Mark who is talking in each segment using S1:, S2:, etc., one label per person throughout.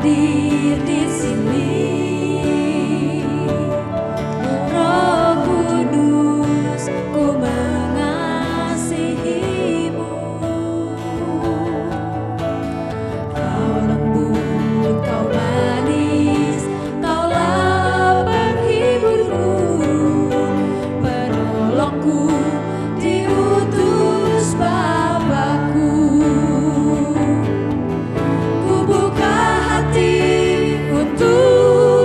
S1: hadir di sini. Roh Kudus, ku mengasihimu. Kau lembut, kau manis, kaulah penghiburku, penolongku, diutus Bapakku. Ku buka hati untuk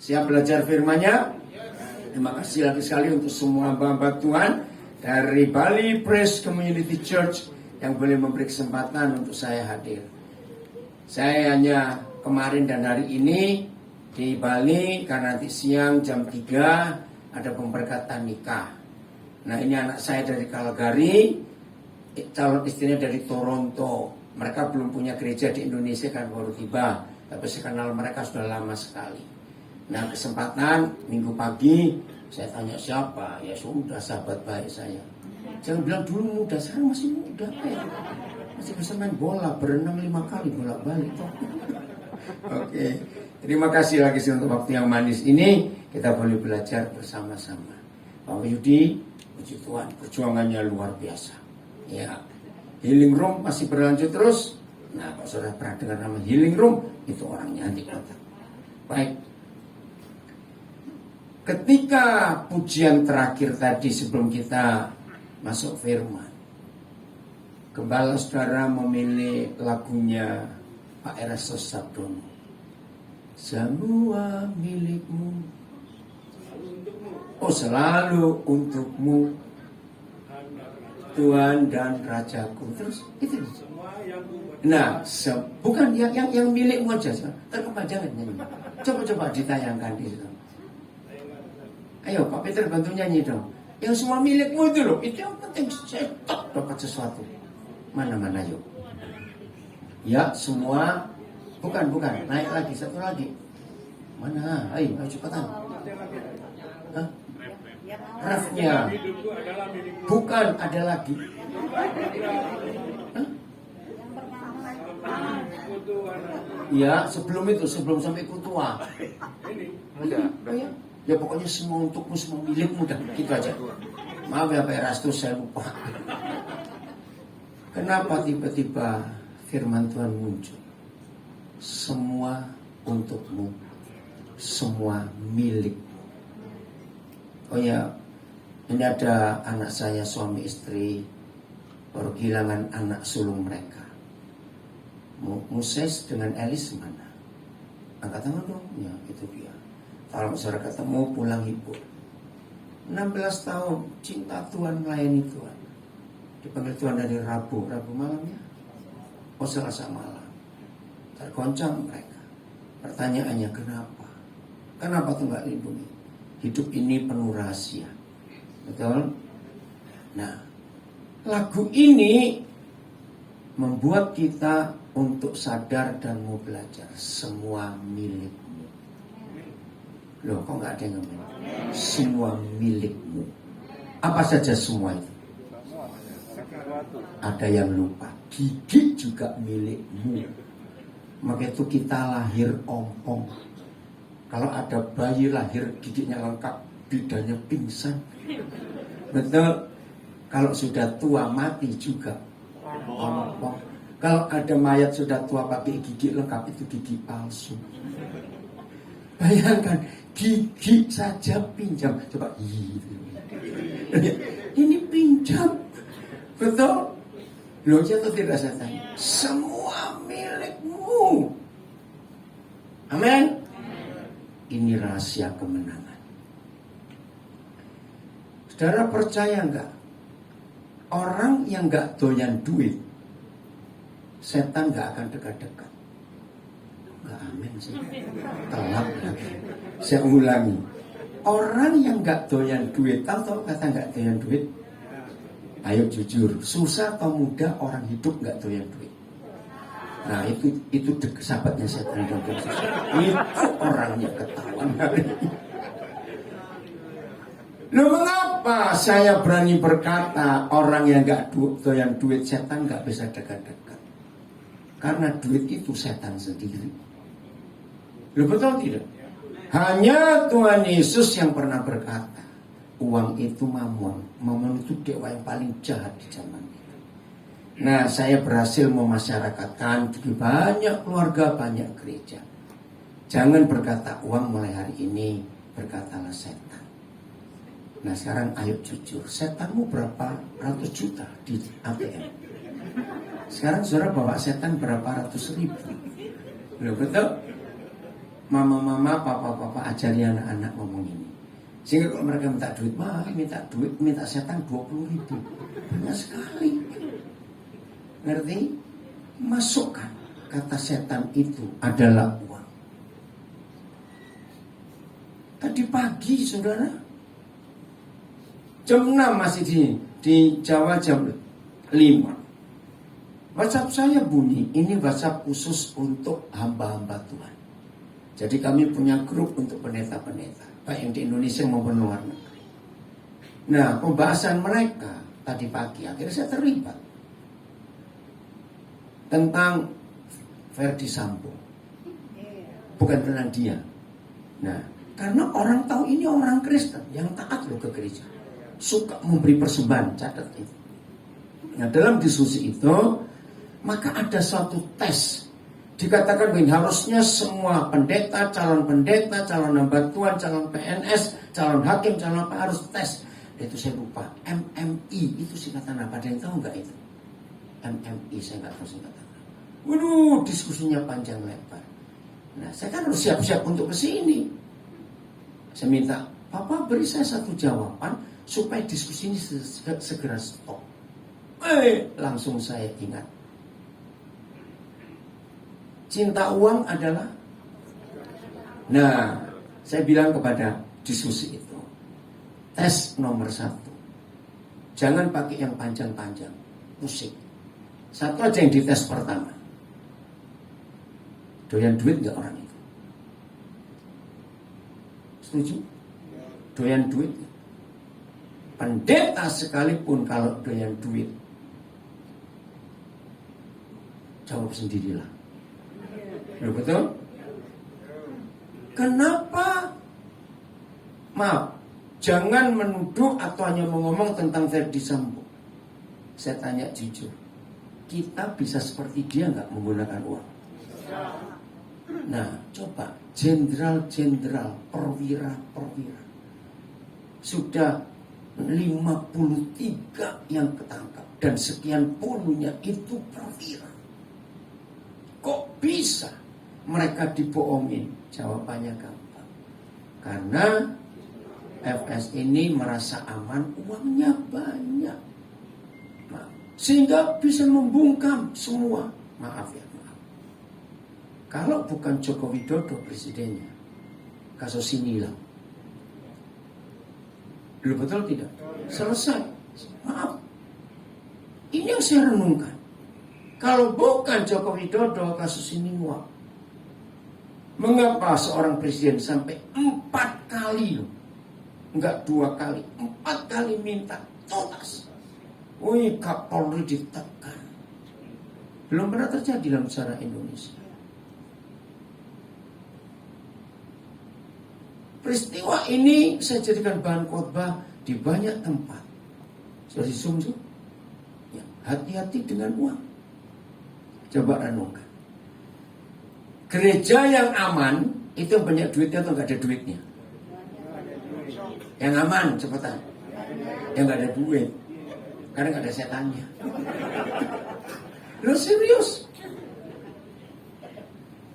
S2: Siap belajar firman-Nya? Terima kasih lagi sekali untuk semua hamba-hamba Tuhan dari Bali Praise Community Church yang boleh memberi kesempatan untuk saya hadir. Saya hanya kemarin dan hari ini di Bali karena nanti siang jam 3 ada pemberkatan nikah. Nah, ini anak saya dari Calgary, calon istrinya dari Toronto. Mereka belum punya gereja di Indonesia kan, baru tiba, tapi saya kenal mereka sudah lama sekali. Nah, kesempatan minggu pagi saya tanya siapa, ya sudah sahabat baik saya. Jangan bilang dulu muda, sekarang masih muda ya. Masih bisa main bola, berenang 5 kali bolak-balik. Oke, terima kasih lagi untuk waktu yang manis ini. Kita boleh belajar bersama-sama. Pak Yudi, puji Tuhan, perjuangannya luar biasa. Ya, Healing Room masih berlanjut terus. Nah, kalau saudara pernah dengar nama Healing Room, itu orangnya anti kotak. Baik. Ketika pujian terakhir tadi sebelum kita masuk firman, Gembala saudara memilih lagunya Pak Erastus Sabdono. Semua milikmu, oh selalu untukmu, Tuhan dan Rajaku. Terus itu. Nah, bukan yang milikmu aja. Terkepanjangan nyanyi. Coba ditayangkan di situ. Ayo Pak Peter bantu nyanyi dong. Yang semua milikmu itu loh. Itu yang penting. Saya dapat sesuatu. Mana yuk. Ya semua. Bukan. Naik lagi. Satu lagi. Mana? Ayo cepetan. Hah? Refnya. Bukan ada lagi. Hah? Ya sebelum sampai kutua. Ya pokoknya semua untukmu, semua milikmu dah, gitu aja. Maaf ya Pak Erastus, saya lupa. Kenapa tiba-tiba firman Tuhan muncul? Semua untukmu, semua milikmu. Oh ya, ini ada anak saya, suami istri, baru kehilangan anak sulung mereka. Moses dengan Elis mana? Angkat tangan dong, ya itu dia. Kalau saudara ketemu pulang hibur. 16 tahun cinta Tuhan, melayani Tuhan. Dipanggil Tuhan dari Rabu malamnya. Oh Selasa malam. Tergoncang mereka. Pertanyaannya kenapa? Kenapa tuh gak lindungi? Hidup ini penuh rahasia. Betul? Nah, lagu ini membuat kita untuk sadar dan mau belajar. Semua milikmu. Loh, kok gak ada yang ngomong? Semua milikmu. Apa saja semua itu? Ada yang lupa. Gigi juga milikmu. Maka itu kita lahir ompong. Kalau ada bayi lahir giginya lengkap, bidanya pingsan. Betul. Kalau sudah tua mati juga ompong. Kalau ada mayat sudah tua pakai gigi lengkap, itu gigi palsu. Bayangkan, gigi saja pinjam. Coba ini pinjam. Betul? Loh, atau tidak saya tanya? Semua milikmu. Amin. Ini rahasia kemenangan. Saudara percaya enggak? Orang yang enggak doyan duit, setan enggak akan dekat-dekat. Enggak, amin sih. Telat lagi. Saya ulangi. Orang yang enggak doyan duit, tahu kata enggak doyan duit? Ayo jujur, susah atau mudah orang hidup enggak doyan duit? Nah itu sahabatnya setan. Itu orangnya ketahuan hari ini. Loh, mengapa saya berani berkata orang yang enggak doyan duit, setan enggak bisa dekat-dekat? Karena duit itu setan sendiri. Loh, betul tidak? Hanya Tuhan Yesus yang pernah berkata, uang itu mamon. Mamon itu dewa yang paling jahat di zaman itu. Nah, saya berhasil memasyarakatkan di banyak keluarga, banyak gereja. Jangan berkata uang mulai hari ini, berkatalah setan. Nah, sekarang ayo jujur, setanmu berapa ratus juta di ATM? Sekarang saudara bawa setan berapa ratus ribu? Loh, betul? mama-mama, papa-papa ajari anak-anak ngomong ini. Sehingga kalau mereka minta duit, minta setan 20.000. Banyak sekali. Ngerti? Masukkan kata setan itu adalah uang. Tadi pagi saudara, jam 6 masih di Jawa jam 5. WhatsApp saya bunyi, ini WhatsApp khusus untuk hamba-hamba Tuhan. Jadi kami punya grup untuk pendeta-pendeta, baik yang di Indonesia maupun luar negeri. Nah, pembahasan mereka tadi pagi, akhirnya saya terlibat. Tentang Verdi Sambo. Bukan tentang dia. Nah, karena orang tahu ini orang Kristen yang taat loh ke gereja. Suka memberi persembahan, catat itu. Nah, dalam diskusi itu, maka ada suatu tes. Dikatakan bahwa harusnya semua pendeta, calon hamba Tuhan, calon PNS, calon hakim, calon apa harus tes. Itu saya lupa. MMI itu singkatan apa? Ada yang tahu nggak itu? MMI saya nggak tahu singkatan. Waduh, diskusinya panjang lebar. Nah, saya kan harus siap-siap untuk kesini. Saya minta, Papa beri saya satu jawaban supaya diskusi ini segera stop. Langsung saya ingat. Cinta uang adalah. Nah, saya bilang kepada diskusi itu, tes nomor 1. Jangan pakai yang panjang-panjang, pusing. Satu aja yang dites pertama. Doyan duit nggak orang itu? Setuju? Doyan duit. Pendeta sekalipun kalau doyan duit, jawab sendirilah. Loh, betul? Kenapa? Maaf, jangan menuduh atau hanya ngomong tentang Verdi Sambo. Saya tanya jujur, kita bisa seperti dia nggak menggunakan uang? Nah, coba jenderal-jenderal, perwira-perwira, sudah 53 yang ketangkap dan sekian puluhnya itu perwira. Kok bisa mereka dibohongin? Jawabannya gampang. Karena FS ini merasa aman, uangnya banyak. Nah, sehingga bisa membungkam semua. Maaf ya, maaf. Kalau bukan Joko Widodo presidennya, kasus ini hilang. Belum betul tidak? Selesai. Maaf. Ini yang saya renungkan. Kalau bukan Joko Widodo, kasus ini nguap. Mengapa seorang presiden sampai 4 kali loh? Enggak 2 kali, 4 kali minta tuntas. Wih, Kapolri ditekan. Belum pernah terjadi dalam sejarah Indonesia. Peristiwa ini saya jadikan bahan khotbah di banyak tempat. Sudah disumsum. Ya, hati-hati dengan uang. Coba renungkan. Gereja yang aman itu yang banyak duitnya atau nggak ada duitnya? Yang aman, cepetan. Yang nggak ada duit, karena nggak ada setannya. Lo serius?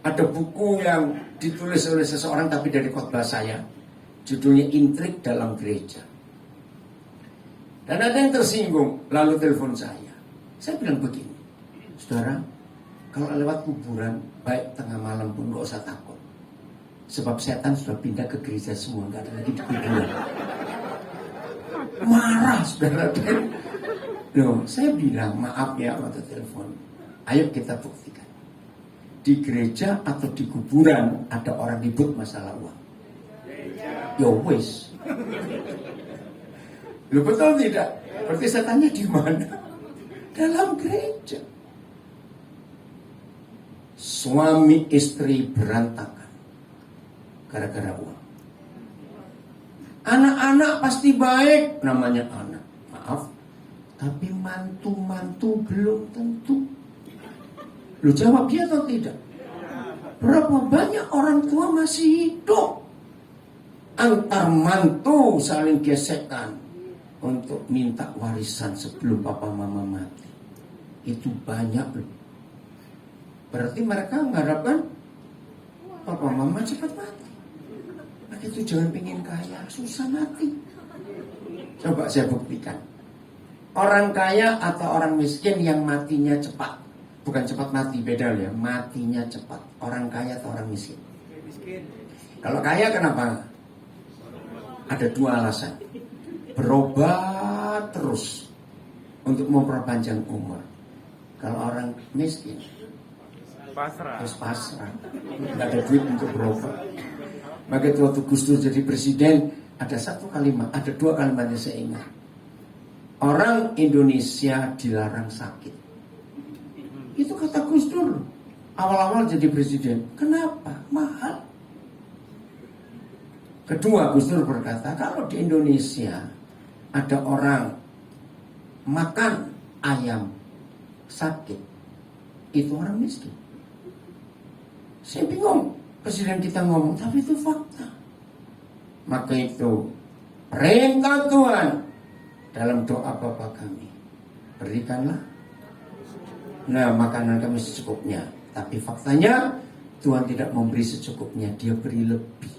S2: Ada buku yang ditulis oleh seseorang tapi dari khotbah saya, judulnya Intrik dalam Gereja. Dan ada yang tersinggung, lalu telepon saya. Saya bilang begini, saudara, kalau lewat kuburan, baik tengah malam pun gak usah takut. Sebab setan sudah pindah ke gereja semua, gak ada lagi di kuburan. Marah saudara. Loh, saya bilang maaf ya waktu telepon. Ayo kita buktikan. Di gereja atau di kuburan ada orang ribut masalah uang. Ya wis. Loh, betul tidak? Berarti saya tanya di mana? Dalam gereja. Suami istri berantakan gara-gara uang. Anak-anak pasti baik, namanya anak. Maaf, tapi mantu-mantu belum tentu. Lu jawab dia atau tidak? Berapa banyak orang tua masih hidup, antar mantu saling gesekan untuk minta warisan sebelum papa mama mati. Itu banyak loh. Berarti mereka mengharapkan papa Papa Mama cepat mati. Maka itu jangan pengen kaya, susah mati. Coba saya buktikan. Orang kaya atau orang miskin yang matinya cepat. Bukan cepat mati, beda ya. Matinya cepat. Orang kaya atau orang miskin. Kalau kaya kenapa? Ada dua alasan. Berobat terus untuk memperpanjang umur. Kalau orang miskin terus pasrah, nggak ada duit untuk berobat. Maka itu waktu Gus Dur jadi presiden, ada satu kalimat, ada dua kalimat yang saya ingat. Orang Indonesia dilarang sakit. Itu kata Gus Dur awal-awal jadi presiden. Kenapa? Mahal. Kedua, Gus Dur berkata, kalau di Indonesia ada orang makan ayam sakit, itu orang miskin. Saya bingung, presiden kita ngomong, tapi itu fakta. Maka itu perintah Tuhan dalam doa Bapa kami, berikanlah makanan kami secukupnya. Tapi faktanya Tuhan tidak memberi secukupnya, Dia beri lebih.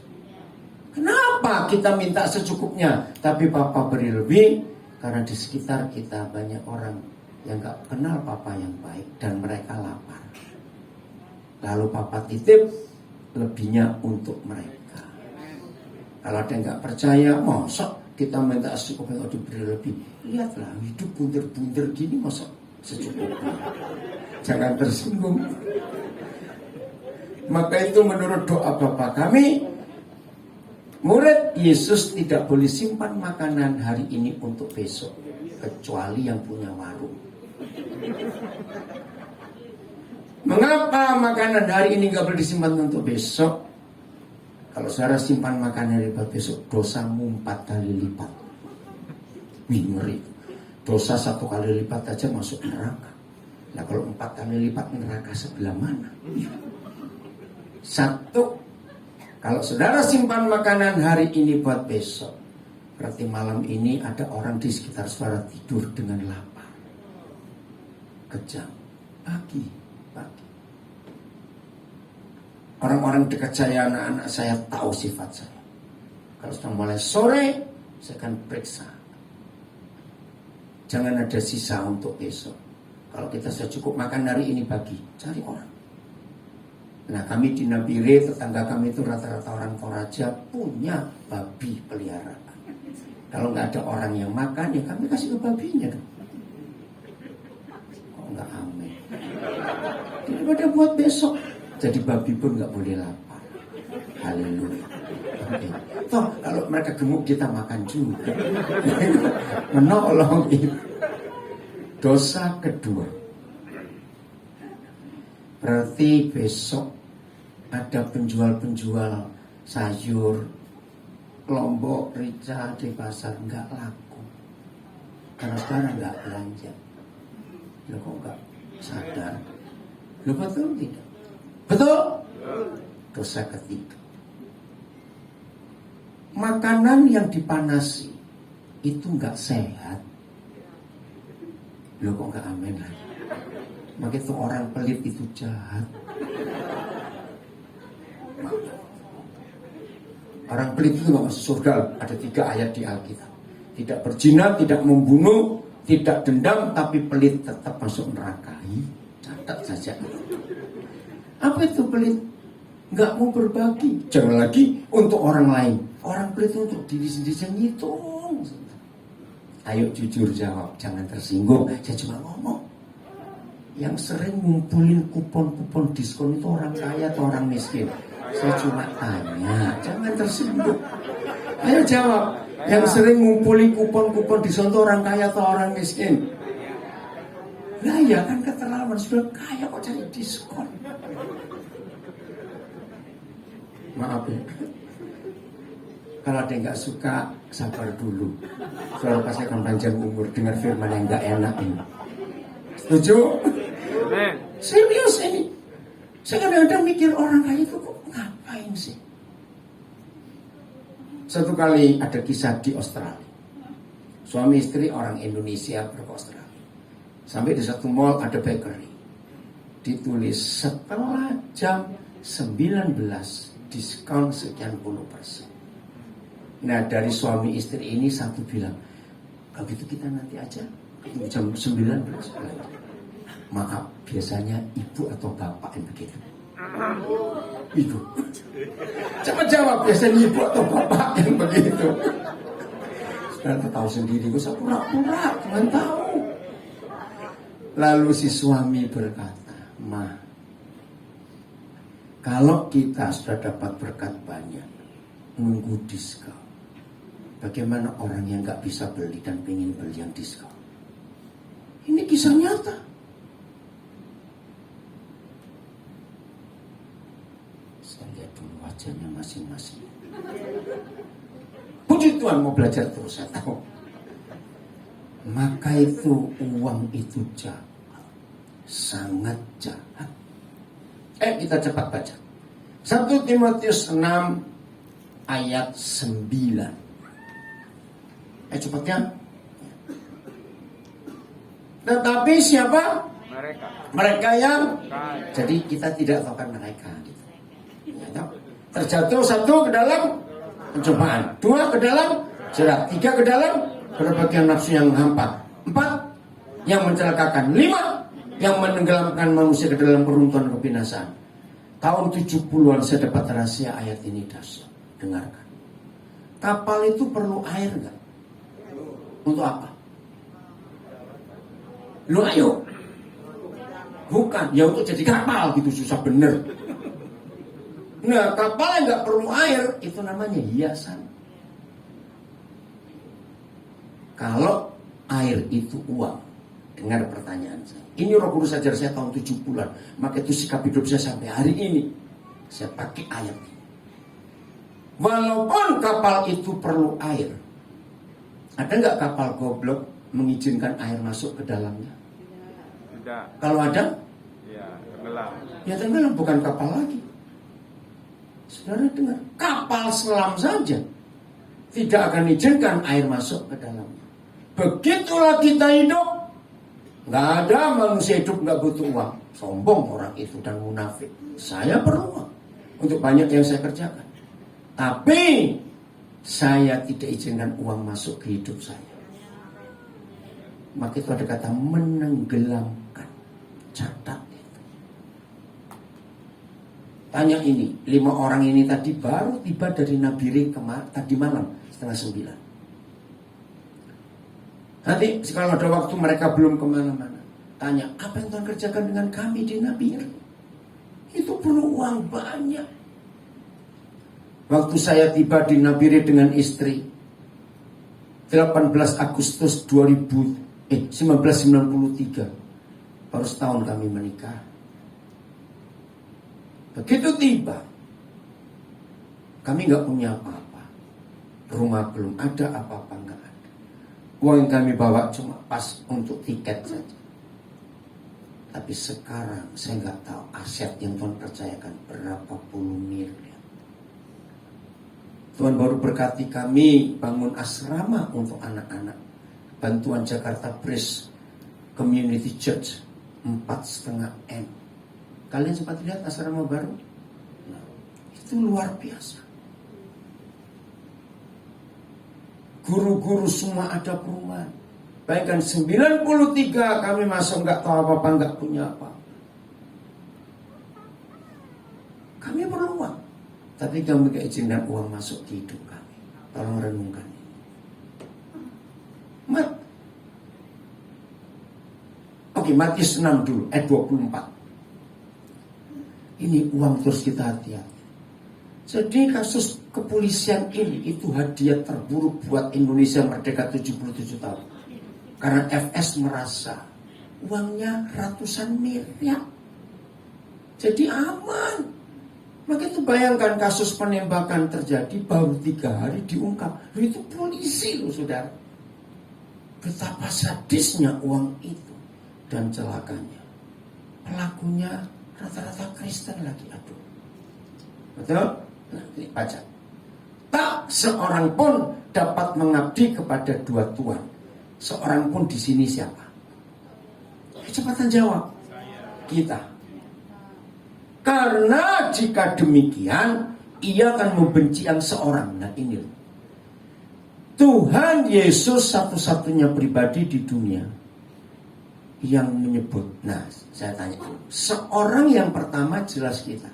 S2: Kenapa kita minta secukupnya tapi Papa beri lebih? Karena di sekitar kita banyak orang yang gak kenal Papa yang baik dan mereka lapar. Lalu Papa titip lebihnya untuk mereka. Kalau ada yang gak percaya, masa kita minta secukupnya untuk diberi lebih? Lihatlah, hidup bunter-bunter gini masa secukupnya. Jangan tersinggung. Maka itu menurut doa Bapa kami, murid Yesus tidak boleh simpan makanan hari ini untuk besok, kecuali yang punya warung. Mengapa makanan hari ini gak boleh disimpan untuk besok? Kalau saudara simpan makanan hari besok, dosamu 4 kali lipat. Wih, ngeri. Dosa 1 kali lipat aja masuk neraka. Nah kalau 4 kali lipat, neraka sebelah mana? Satu, kalau saudara simpan makanan hari ini buat besok, berarti malam ini ada orang di sekitar saudara tidur dengan lapar. Kejam. Pagi. Orang-orang dekat saya, anak-anak saya tahu sifat saya. Kalau sudah mulai sore, saya akan periksa. Jangan ada sisa untuk besok. Kalau kita sudah cukup makan hari ini pagi, cari orang. Nah kami di Nabire, tetangga kami itu rata-rata orang Toraja punya babi peliharaan. Kalau nggak ada orang yang makan, ya kami kasih ke babinya dong. Kok nggak amin? Daripada buat besok, jadi babi pun nggak boleh lapar. Haleluya. Toh kalau mereka gemuk kita makan juga. Menolong itu. Dosa kedua. Berarti besok ada penjual-penjual sayur, lombok, rica di pasar nggak laku. Karena sekarang nggak belanja. Lo kok nggak sadar? Lo betul tidak? Betul? Dosa ketiga. Makanan yang dipanasi itu nggak sehat. Lo kok nggak amin lagi? Maka itu orang pelit itu jahat. Orang pelit itu gak masuk surga. Ada 3 ayat di Alkitab. Tidak berzina, tidak membunuh, tidak dendam, tapi pelit tetap masuk neraka. Catat saja. Apa itu pelit? Gak mau berbagi. Jangan lagi untuk orang lain. Orang pelit itu untuk diri sendiri ngitung. Ayo jujur jawab, jangan tersinggung. Saya cuma ngomong. Yang sering ngumpulin kupon-kupon diskon itu orang kaya atau orang miskin? Saya cuma tanya, jangan tersinggung. Ayo jawab, yang sering ngumpulin kupon-kupon diskon itu orang kaya atau orang miskin? Nah ya kan keterlaluan, sudah kaya kok cari diskon. Maaf ya. Kalau ada yang gak suka, sabar dulu. Soalnya pasti akan panjang umur dengan firman yang gak enak ini. Setuju? Serius ini. Saya kadang-kadang mikir orang kaya itu kok ngapain sih? Satu kali ada kisah di Australia. Suami istri orang Indonesia ke Australia. Sampai di satu mall ada bakery. Ditulis setelah jam 19 diskon sekian puluh persen. Nah dari suami istri ini satu bilang, kalau gitu kita nanti aja jam 19. Maaf, biasanya ibu atau bapak yang begitu. Ibu. Coba jawab, biasanya ibu atau bapak yang begitu. Saudara tahu sendiri, gue pura-pura, jangan tahu. Lalu si suami berkata, Ma, kalau kita sudah dapat berkat banyak, nunggu diskon. Bagaimana orang yang gak bisa beli dan pengen beli yang diskon? Ini kisah nyata. Saya lihat dulu wajahnya masing-masing. Puji Tuhan, mau belajar terus, saya tahu. Maka itu uang itu jahat, sangat jahat. Kita cepat baca. 1 Timotius 6 ayat 9. Cepatnya. Tetapi siapa? Mereka yang jadi kita tidak tahukan mereka. Gitu. Terjatuh 1 ke dalam pencobaan, 2 ke dalam jerat, 3 ke dalam berbagai nafsu yang hampa, 4 yang mencelakakan, 5 yang menenggelamkan manusia ke dalam peruntuhan kebinasaan. Tahun 70-an saya dapat rahasia ayat ini dahsyat. Dengarkan. Kapal itu perlu air enggak? Untuk apa? Lu ayo. Bukan, ya untuk jadi kapal gitu, susah bener. Nah, kapal yang nggak perlu air itu namanya hiasan. Kalau air itu uang, dengar pertanyaan saya. Ini Roh Kudus ajar saya tahun 70-an, maka itu sikap hidup saya sampai hari ini. Saya pakai ayat ini. Walaupun kapal itu perlu air, ada nggak kapal goblok mengizinkan air masuk ke dalamnya?
S3: Tidak.
S2: Kalau ada?
S3: Ya, tenggelam.
S2: Ya tenggelam, bukan kapal lagi. Saudara dengar, kapal selam saja tidak akan izinkan air masuk ke dalamnya. Begitulah kita hidup. Nggak ada manusia hidup nggak butuh uang. Sombong orang itu dan munafik. Saya perlu uang untuk banyak yang saya kerjakan. Tapi saya tidak izinkan uang masuk ke hidup saya. Maka itu ada kata menenggelamkan. Catat itu. Tanya ini, 5 orang ini tadi baru tiba dari Nabire tadi malam 8:30. Nanti kalau ada waktu mereka belum kemana-mana, tanya apa yang Tuhan kerjakan dengan kami di Nabire. Itu perlu uang banyak. Waktu saya tiba di Nabire dengan istri 18 Agustus 1993, baru setahun kami menikah. Begitu tiba, kami nggak punya apa-apa, rumah belum ada, apa-apa nggak ada. Uang yang kami bawa cuma pas untuk tiket saja. Tapi sekarang saya nggak tahu aset yang Tuhan percayakan berapa puluh miliar. Tuhan baru berkati kami bangun asrama untuk anak-anak. Bantuan Jakarta Bridge Community Church 4,5 M. Kalian sempat lihat asrama baru? Nah, itu luar biasa. Guru-guru semua ada perumahan. Bayangkan 93 kami masuk nggak tahu apa-apa, nggak punya apa. Kami perlu uang. Tapi kami gak izinkan uang masuk ke hidup kami. Tolong renungkan ini. Matius 6 dulu, ayat 24. Ini uang terus kita hati-hati. Jadi kasus kepolisian ini itu hadiah terburuk buat Indonesia merdeka 77 tahun. Karena FS merasa uangnya ratusan miliar. Jadi aman. Maka itu bayangkan kasus penembakan terjadi baru 3 hari diungkap. Itu polisi loh saudara. Betapa sadisnya uang itu. Dan celakanya pelakunya rata-rata Kristen lagi. Aduh. Betul? Nah, ini baca. Tak seorang pun dapat mengabdi kepada 2 tuan. Seorang pun di sini siapa? Cepatan jawab. Kita. Karena jika demikian, ia akan membenci yang seorang. Nah ini Tuhan Yesus satu-satunya pribadi di dunia yang menyebut. Nah saya tanya, seorang yang pertama jelas kita,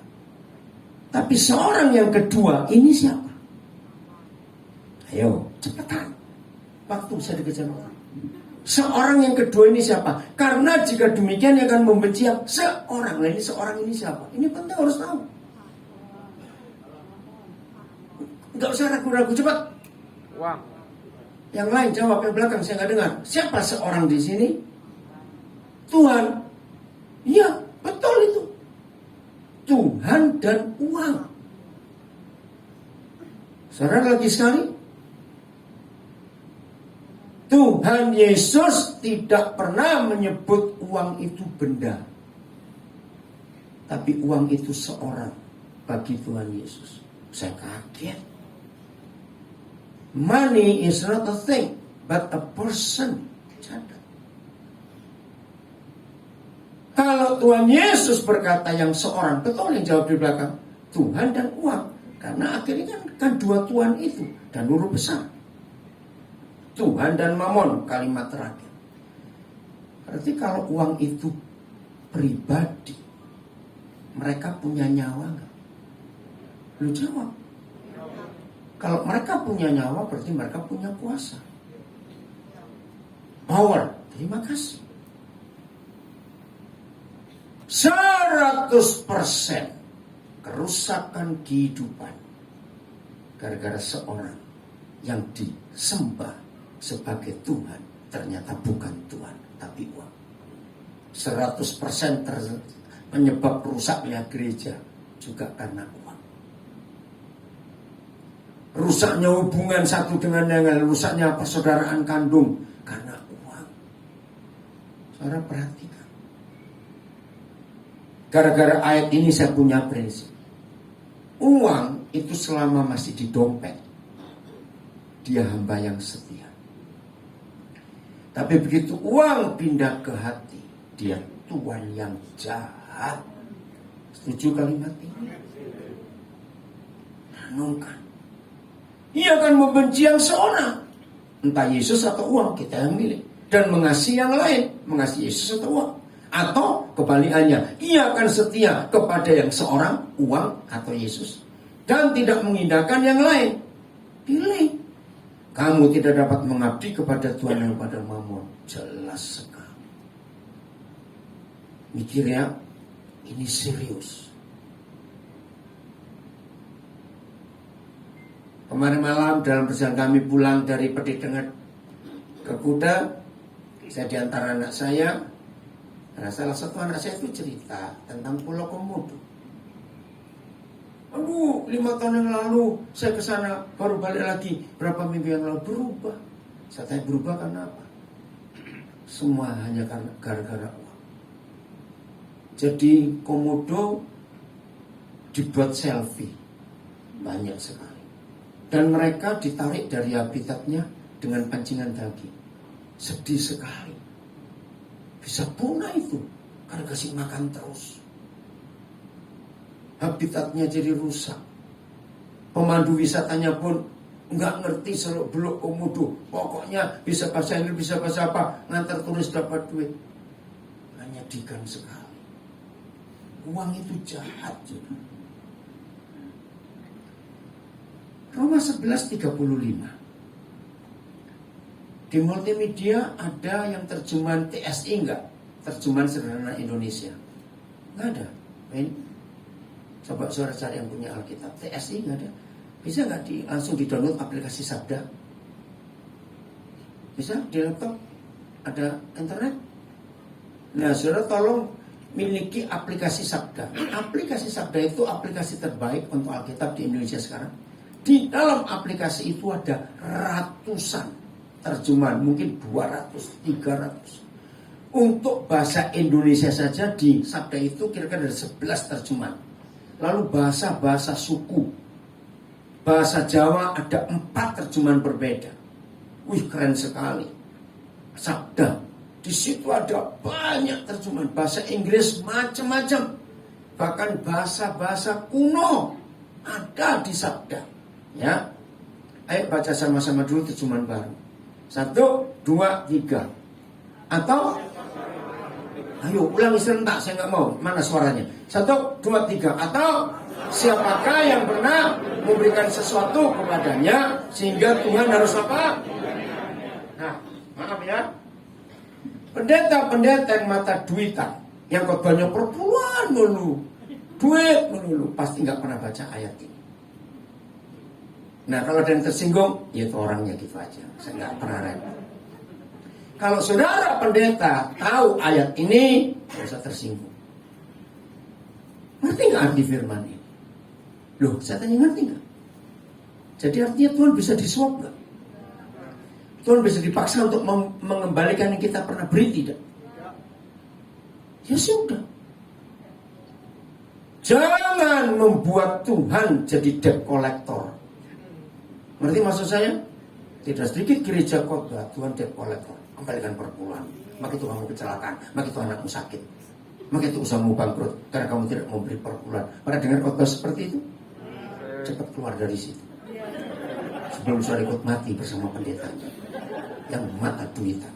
S2: tapi seorang yang kedua ini siapa? Ayo cepetan, waktu bisa dikejar orang. Seorang yang kedua ini siapa? Karena jika demikian yang akan membenci yang seorang. Nah ini seorang ini siapa? Ini penting harus tahu. Enggak usah ragu-ragu, cepat.
S3: Uang.
S2: Yang lain jawab, yang belakang saya nggak dengar. Siapa seorang di sini? Tuhan. Iya, betul itu. Tuhan dan uang. Saudara lagi sekali. Tuhan Yesus tidak pernah menyebut uang itu benda. Tapi uang itu seorang bagi Tuhan Yesus. Saya kaget. Money is not a thing, but a person. Catat. Kalau Tuhan Yesus berkata yang seorang, betul yang jawab di belakang. Tuhan dan uang. Karena akhirnya kan dua Tuhan itu. Dan huruf besar. Tuhan dan Mamon, kalimat terakhir. Berarti kalau uang itu pribadi, mereka punya nyawa nggak? Lu jawab. Kalau mereka punya nyawa, berarti mereka punya kuasa. Power. Terima kasih. 100% kerusakan kehidupan gara-gara seorang yang disembah sebagai Tuhan ternyata bukan Tuhan tapi uang. 100% penyebab rusaknya gereja juga karena uang. Rusaknya hubungan satu dengan yang lain, rusaknya persaudaraan kandung karena uang. Saudara perhatikan. Gara-gara ayat ini saya punya prinsip. Uang itu selama masih di dompet, dia hamba yang setia. Tapi begitu uang pindah ke hati, dia tuan yang jahat. Setuju kalimat ini? Renungkan. Ia akan membenci yang seorang. Entah Yesus atau uang, kita yang milih. Dan mengasihi yang lain. Mengasihi Yesus atau uang. Atau kebalikannya, ia akan setia kepada yang seorang, uang atau Yesus. Dan tidak mengindahkan yang lain. Pilih. Kamu tidak dapat mengabdi kepada Tuhan dan kepada Mamon. Jelas sekali. Mikir ya, ini serius. Kemarin malam dalam perjalanan kami pulang dari Petidengan ke Kuda, saya diantara anak saya, nah salah satu anak saya itu cerita tentang Pulau Komodo. Aduh, 5 tahun yang lalu saya ke sana, baru balik lagi. Berapa minggu yang lalu berubah. Saya tanya berubah karena apa? Semua hanya karena gara-gara uang. Jadi Komodo dibuat selfie banyak sekali. Dan mereka ditarik dari habitatnya dengan pancingan daging. Sedih sekali. Bisa punah itu karena kasih makan terus. Habitatnya jadi rusak. Pemandu wisatanya pun nggak ngerti seluk beluk Komodo. Pokoknya bisa bahasa Inggris, bisa bahasa apa, ngantar turis dapat duit. Menyedihkan sekali. Uang itu jahat juga. Roma 11:35. Di multimedia ada yang terjemahan TSI enggak? Terjemahan sederhana Indonesia. Enggak ada. Ini coba saudara cari yang punya Alkitab. TSI enggak ada. Bisa enggak langsung di-download aplikasi Sabda? Bisa di laptop? Ada internet? Nah, saudara tolong miliki aplikasi Sabda. Aplikasi Sabda itu aplikasi terbaik untuk Alkitab di Indonesia sekarang. Di dalam aplikasi itu ada ratusan terjemahan, mungkin 200, 300. Untuk bahasa Indonesia saja di Sabda itu kira-kira ada 11 terjemahan. Lalu bahasa-bahasa suku, bahasa Jawa ada 4 terjemahan berbeda. Wih, keren sekali. Sabda. Di situ ada banyak terjemahan. Bahasa Inggris macam-macam. Bahkan bahasa-bahasa kuno ada. sabda di sabda. Ya, ayo baca sama-sama dulu terjemahan baru. 1, 2, 3. Atau ayo ulangi serentak, saya nggak mau. Mana suaranya? 1, 2, 3. Atau siapakah yang pernah memberikan sesuatu kepadanya sehingga Tuhan harus apa? Nah, maaf ya. Pendeta-pendeta yang mata duitan, yang khotbahnya perpuluhan mulu, duit melulu, pasti nggak pernah baca ayat ini. Nah, kalau ada yang tersinggung, ya itu orangnya gitu aja. Saya nggak pernah repot. Kalau saudara pendeta tahu ayat ini, nggak usah tersinggung. Ngerti nggak arti firman ini? Loh, saya tanya ngerti nggak? Jadi artinya Tuhan bisa disuap nggak? Tuhan bisa dipaksa untuk mengembalikan yang kita pernah beri, tidak? Ya sudah. Jangan membuat Tuhan jadi debt collector. Ngerti maksud saya? Tidak sedikit gereja khotbah, Tuhan debt collector. Kembalikan perpuluhan. Maka itu kamu kecelakaan, maka itu anakmu sakit, maka itu usahamu bangkrut karena kamu tidak memberi perpuluhan. Pernah dengar khotbah seperti itu? Cepat keluar dari situ sebelum sudah ikut mati bersama pendetanya yang mata duitan.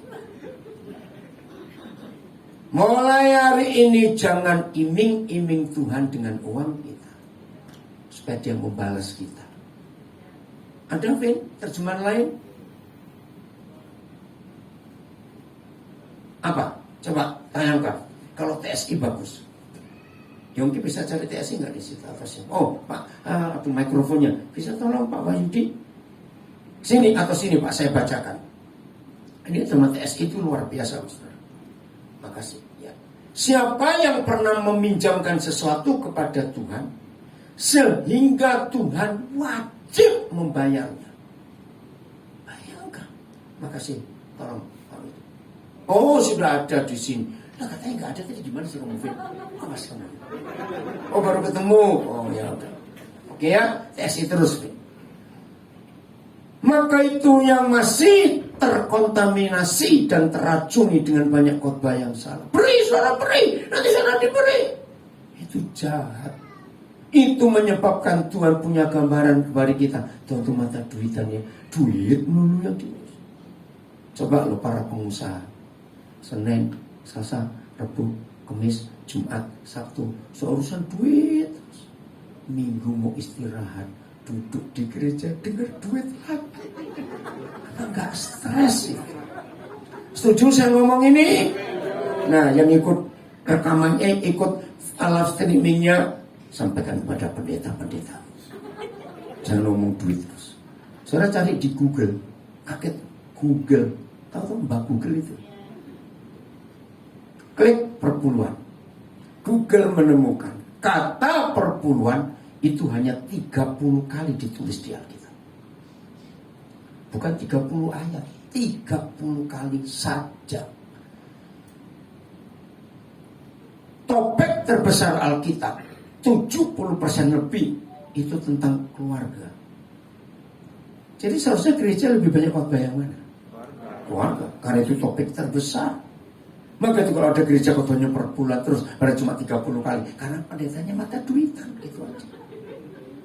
S2: Mulai hari ini jangan iming-iming Tuhan dengan uang kita supaya dia membalas kita. Ada terjemahan lain? Apa? Coba tayangkan. Kalau TSI bagus. Yongki bisa cari TSI nggak di situ atasnya? Oh, Pak, itu mikrofonnya. Bisa tolong Pak Wahyudi? Sini atau sini Pak, saya bacakan. Ini sama TSI itu luar biasa, saudara. Makasih. Ya. Siapa yang pernah meminjamkan sesuatu kepada Tuhan sehingga Tuhan wajib membayarnya? Bayangkan. Makasih. Tolong. Oh, sudah ada di sini. Nah, katanya nggak ada tadi, gimana sih kamu? Oh, masih kamu. Oh, baru ketemu. Oh, ya udah. Oke ya, TSI terus. Maka itu yang masih terkontaminasi dan teracuni dengan banyak khotbah yang salah. Beri, saudara beri, nanti saudara diberi. Itu jahat. Itu menyebabkan Tuhan punya gambaran kepada kita. Tuhan itu mata duitannya, duit melulu yang diurus. Coba lo para pengusaha, Senin, Selasa, Rabu, Kamis, Jumat, Sabtu, seurusan duit. Minggu mau istirahat, duduk di gereja dengar duit lagi. Enggak stres itu. Setuju saya ngomong ini? Nah, yang ikut rekamannya, ikut live streamingnya, sampaikan kepada pendeta-pendeta. Jangan ngomong duit terus. Saudara cari di Google, kaget Google, tahu Mbak Google itu? Klik perpuluhan. Google menemukan kata perpuluhan itu hanya 30 kali ditulis di Alkitab. Bukan 30 ayat, 30 kali saja. Topik terbesar Alkitab 70% lebih itu tentang keluarga. Jadi seharusnya gereja lebih banyak khotbah yang mana? Keluarga. Karena itu topik terbesar. Maka itu kalau ada gereja khotbahnya per bulan terus pada cuma 30 kali. Karena pendetanya mata duitan gitu aja.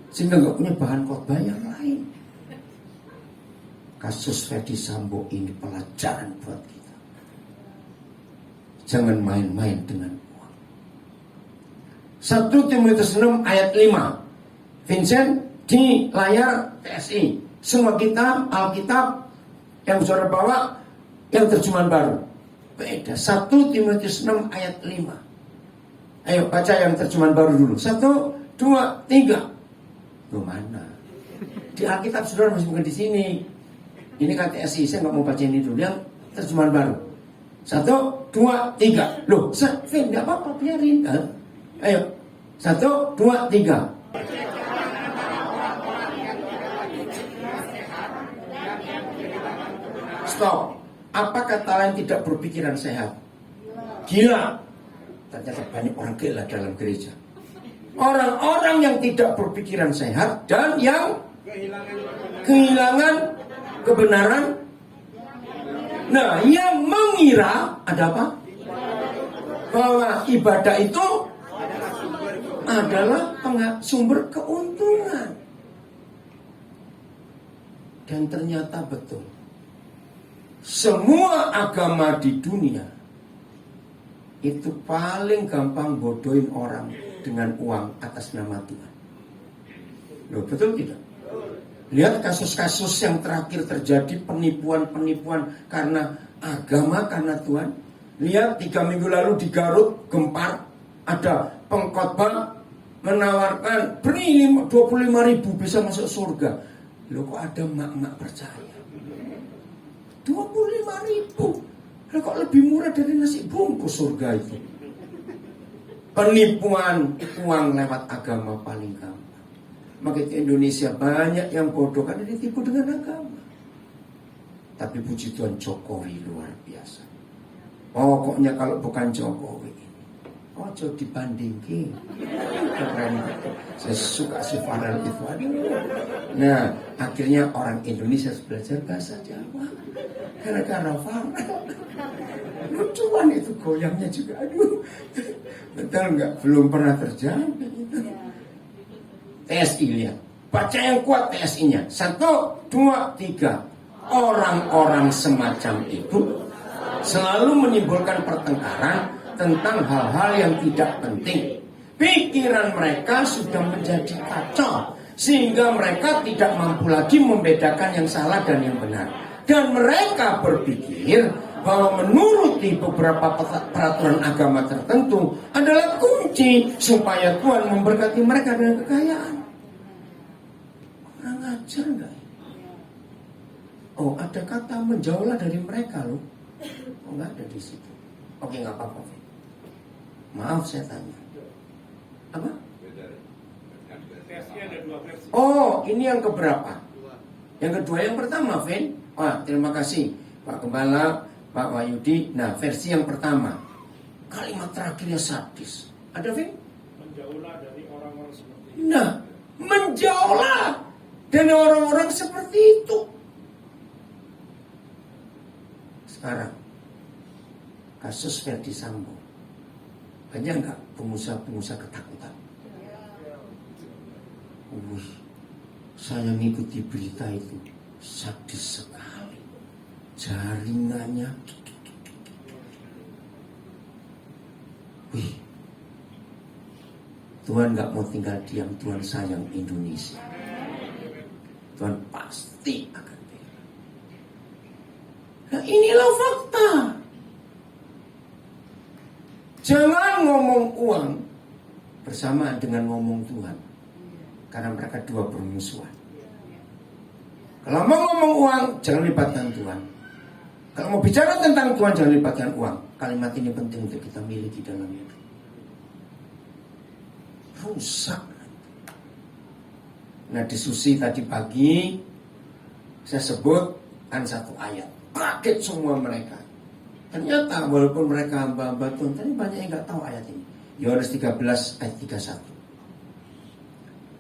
S2: Sehingga gak punya bahan khotbah yang lain. Kasus Ferdy Sambo ini pelajaran buat kita. Jangan main-main dengan uang. 1 Timotius 6 ayat 5. Vincent di layar TSI. Semua kita Alkitab yang saudara bawa yang terjemahan baru. Beda. 1 Timotius 6 ayat 5. Ayo baca yang terjemahan baru dulu. 1, 2, 3. Loh mana? Di Alkitab saudara masih bukan di sini. Ini kan TSI, saya nggak mau baca ini dulu. Yang terjemahan baru. 1, 2, 3. Loh, Vin, nggak apa-apa, biarin. Ayo. 1, 2, 3. Stop. Apa kata lain tidak berpikiran sehat? Gila. Ternyata banyak orang gila dalam gereja. Orang-orang yang tidak berpikiran sehat dan yang kehilangan kebenaran. Nah, yang mengira ada apa? Bahwa ibadah itu adalah sumber keuntungan. Dan ternyata betul. Semua agama di dunia itu paling gampang bodohin orang dengan uang atas nama Tuhan. Loh, betul tidak? Lihat kasus-kasus yang terakhir terjadi, penipuan-penipuan karena agama, karena Tuhan. Lihat 3 minggu lalu di Garut, Gempar, ada pengkhotbah menawarkan beri 25.000 bisa masuk surga. Loh, kok ada mak-mak percaya? 25.000. Loh, kok lebih murah dari nasi bungkus surga itu? Penipuan uang lewat agama paling gampang. Maka di Indonesia banyak yang bodoh karena ditipu dengan agama. Tapi puji Tuhan, Jokowi luar biasa. Pokoknya kalau bukan Jokowi, ojo dibandingin. Keren. Saya suka si Farel itu. Nah, akhirnya orang Indonesia belajar bahasa Jawa gara-gara Farel. Lucuan itu goyangnya juga. Aduh, betul nggak? Belum pernah terjadi. TSI, lihat. Baca yang kuat TSI-nya. 1, 2, 3. Orang-orang semacam itu selalu menimbulkan pertengkaran tentang hal-hal yang tidak penting. Pikiran mereka sudah menjadi kacau, sehingga mereka tidak mampu lagi membedakan yang salah dan yang benar. Dan mereka berpikir bahwa menuruti beberapa peraturan agama tertentu adalah kunci supaya Tuhan memberkati mereka dengan kekayaan. Kurang ajar enggak? Oh, ada kata menjauhlah dari mereka loh. Oh, enggak ada di situ. Oke, enggak apa-apa. Maaf saya tanya. Apa? Oh, ini yang keberapa? Yang kedua, yang pertama, Vin. Wah, terima kasih Pak Gembala, Pak Wahyudi. Nah, versi yang pertama, kalimat terakhirnya sadis. Ada, Vin?
S4: Menjauhlah dari orang-orang seperti itu.
S2: Nah, menjauhlah dari orang-orang seperti itu. Sekarang, kasus Verdi Sambo. Banyak nggak pengusaha-pengusaha ketakutan? Wih, saya mengikuti berita itu, sadis sekali. Jaringannya. Wih, Tuhan nggak mau tinggal diam. Tuhan sayang Indonesia. Tuhan pasti akan bela. Nah, inilah fakta. Jangan ngomong uang bersamaan dengan ngomong Tuhan, karena mereka dua bermusuhan. Kalau mau ngomong uang, jangan libatkan Tuhan. Kalau mau bicara tentang Tuhan, jangan libatkan uang. Kalimat ini penting untuk kita miliki dalam hidup. Rusak. Nah, diskusi tadi pagi saya sebutkan satu ayat. Kaget semua mereka. Ternyata walaupun mereka hamba-hamba Tuhan, tapi banyak yang nggak tahu ayat ini. Yohanes 13 ayat 31.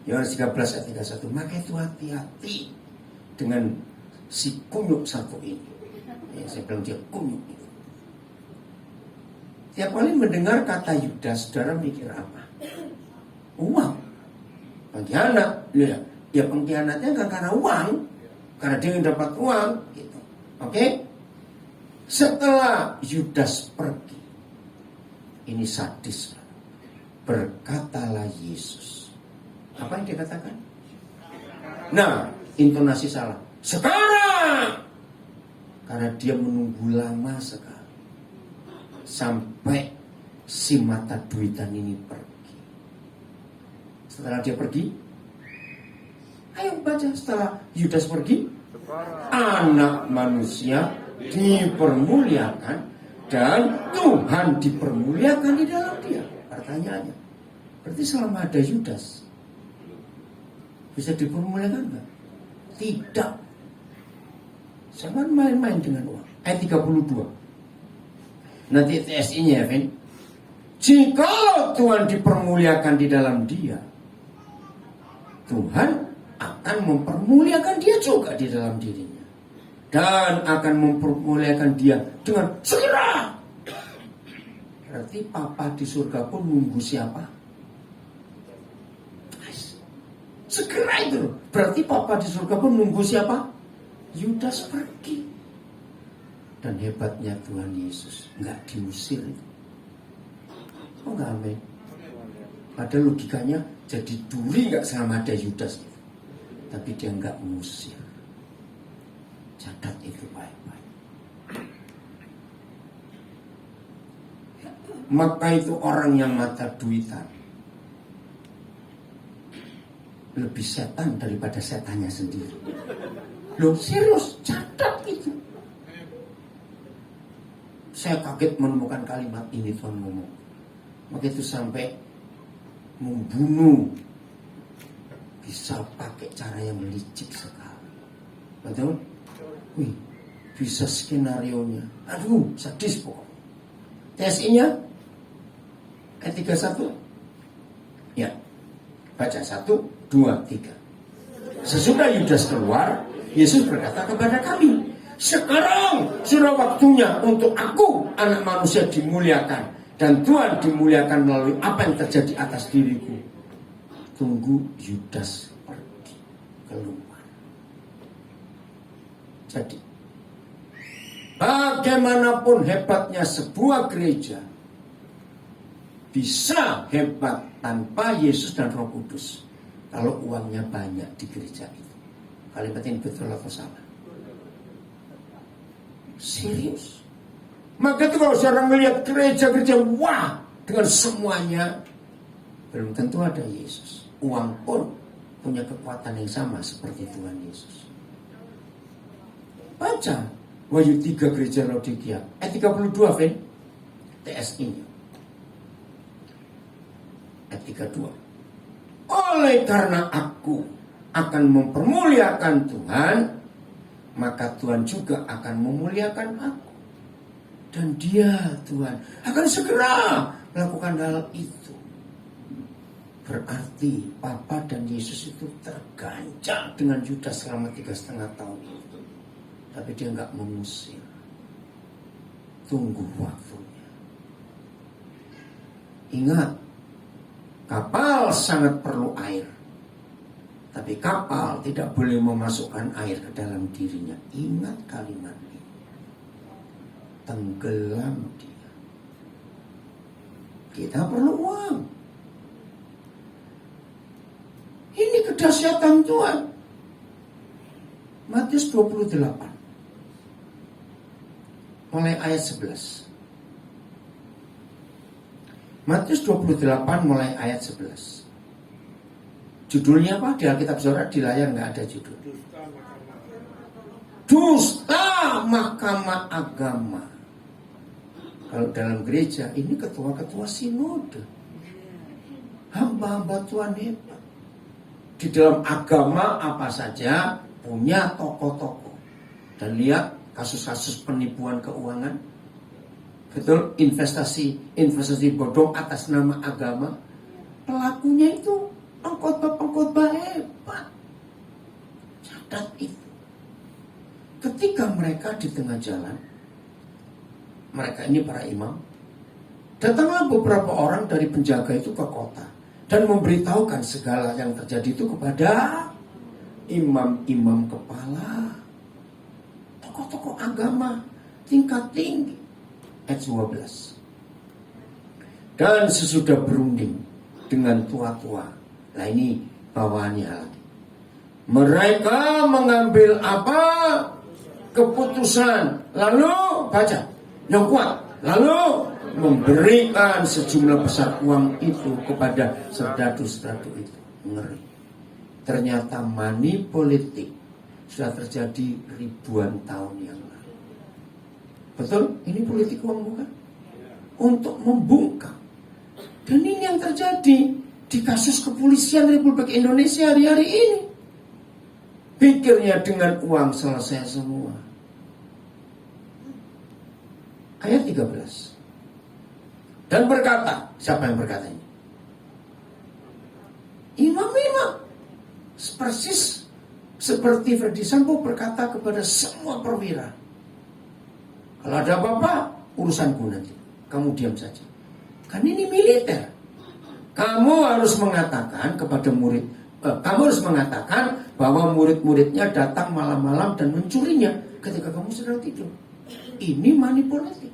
S2: Yohanes 13 ayat 31. Maka itu hati-hati dengan si kunyuk satu ini. Ya, saya bilang dia kunyuk itu. Tiap kali mendengar kata Yudas, saudara mikir apa? Uang. Pengkhianat. Ya pengkhianatnya nggak karena uang, karena dia ingin dapat uang. Gitu. Oke? Setelah Yudas pergi, ini sadis. Berkatalah Yesus. Apa yang dia katakan? Nah, intonasi salah. Sekarang! Karena dia menunggu lama sekali. Sampai si mata duitan ini pergi. Setelah dia pergi, ayo baca. Setelah Yudas pergi, Anak Manusia dipermuliakan dan Tuhan dipermuliakan di dalam dia. Pertanyaannya, berarti selama ada Yudas bisa dipermuliakan enggak? Tidak. Jangan main-main dengan uang. Ayat 32. Nanti TSI-nya ya, Vin. Jika Tuhan dipermuliakan di dalam dia, Tuhan akan mempermuliakan dia juga di dalam dirinya. Dan akan mempermuliakan dia dengan segera. Berarti Papa di surga pun nunggu siapa? Segera itu. Berarti Papa di surga pun nunggu siapa? Yudas pergi. Dan hebatnya Tuhan Yesus nggak diusir. Oh nggak, amin. Padahal logikanya jadi duri nggak sama ada Yudas. Tapi dia nggak mengusir. Catat itu baik-baik. Maka itu orang yang mata duitan lebih setan daripada setannya sendiri. Loh serius, catat itu. Saya kaget menemukan kalimat ini Tuhan ngomong. Maka itu sampai membunuh bisa pakai cara yang licik sekali. Betul? Wih, bisa skenario-nya. Aduh, sadis pokoknya. TSI-nya ayat 31. Ya. Baca 1, 2, 3. Sesudah Yudas keluar, Yesus berkata kepada kami, sekarang sudah waktunya untuk aku, anak manusia, dimuliakan. Dan Tuhan dimuliakan melalui apa yang terjadi atas diriku. Tunggu Yudas pergi keluar. Jadi, bagaimanapun hebatnya sebuah gereja, bisa hebat tanpa Yesus dan Roh Kudus kalau uangnya banyak di gereja itu. Kalimat ini betul atau salah? Serius. Maka itu kalau seorang melihat gereja-gereja, wah, dengan semuanya, belum tentu ada Yesus. Uang pun punya kekuatan yang sama seperti Tuhan Yesus. Baca Wahyu 3 gereja Laodikia ayat 32, Fen. TSI-nya ayat 32. Oleh karena aku akan mempermuliakan Tuhan, maka Tuhan juga akan memuliakan aku. Dan dia, Tuhan, akan segera melakukan hal itu. Berarti Papa dan Yesus itu terganjal dengan Yudas selama 3,5 tahun itu. Tapi dia nggak mengusir. Tunggu waktunya. Ingat, kapal sangat perlu air. Tapi kapal tidak boleh memasukkan air ke dalam dirinya. Ingat kalimat ini. Tenggelam dia. Kita perlu uang. Ini kedahsyatan Tuhan. Matius 28. Mulai ayat 11. Matius 28 mulai ayat 11. Judulnya apa? Di Alkitab Saudara di layar nggak ada judul. Dusta Mahkamah Agama. Kalau dalam gereja ini ketua-ketua sinode, hamba-hamba Tuhan hebat. Di dalam agama apa saja punya tokoh-tokoh. Dan lihat kasus-kasus penipuan keuangan. Betul, investasi bodong atas nama agama. Pelakunya itu pengkhotbah hebat. Catat itu. Ketika mereka di tengah jalan, mereka ini para imam, datanglah beberapa orang dari penjaga itu ke kota dan memberitahukan segala yang terjadi itu kepada imam-imam kepala, tokoh-tokoh agama tingkat tinggi. Ayat 12. Dan sesudah berunding dengan tua-tua, nah ini bawaannya lagi, mereka mengambil apa? Keputusan. Lalu baca yang kuat. Lalu memberikan sejumlah besar uang itu kepada serdadu-serdadu itu. Ngeri. Ternyata money politik sudah terjadi ribuan tahun yang lalu. Betul? Ini politik uang bukan? Untuk membungkam. Dan ini yang terjadi di kasus kepolisian Republik Indonesia hari-hari ini. Pikirnya dengan uang selesai semua. Ayat 13. Dan berkata, siapa yang berkata ini? Imam-imam. Persis seperti Ferdi Sambo berkata kepada semua perwira. Kalau ada apa-apa, urusanku nanti. Kamu diam saja. Kan ini militer. Kamu harus mengatakan kepada murid, kamu harus mengatakan bahwa murid-muridnya datang malam-malam dan mencurinya ketika kamu sedang tidur. Ini manipulatif.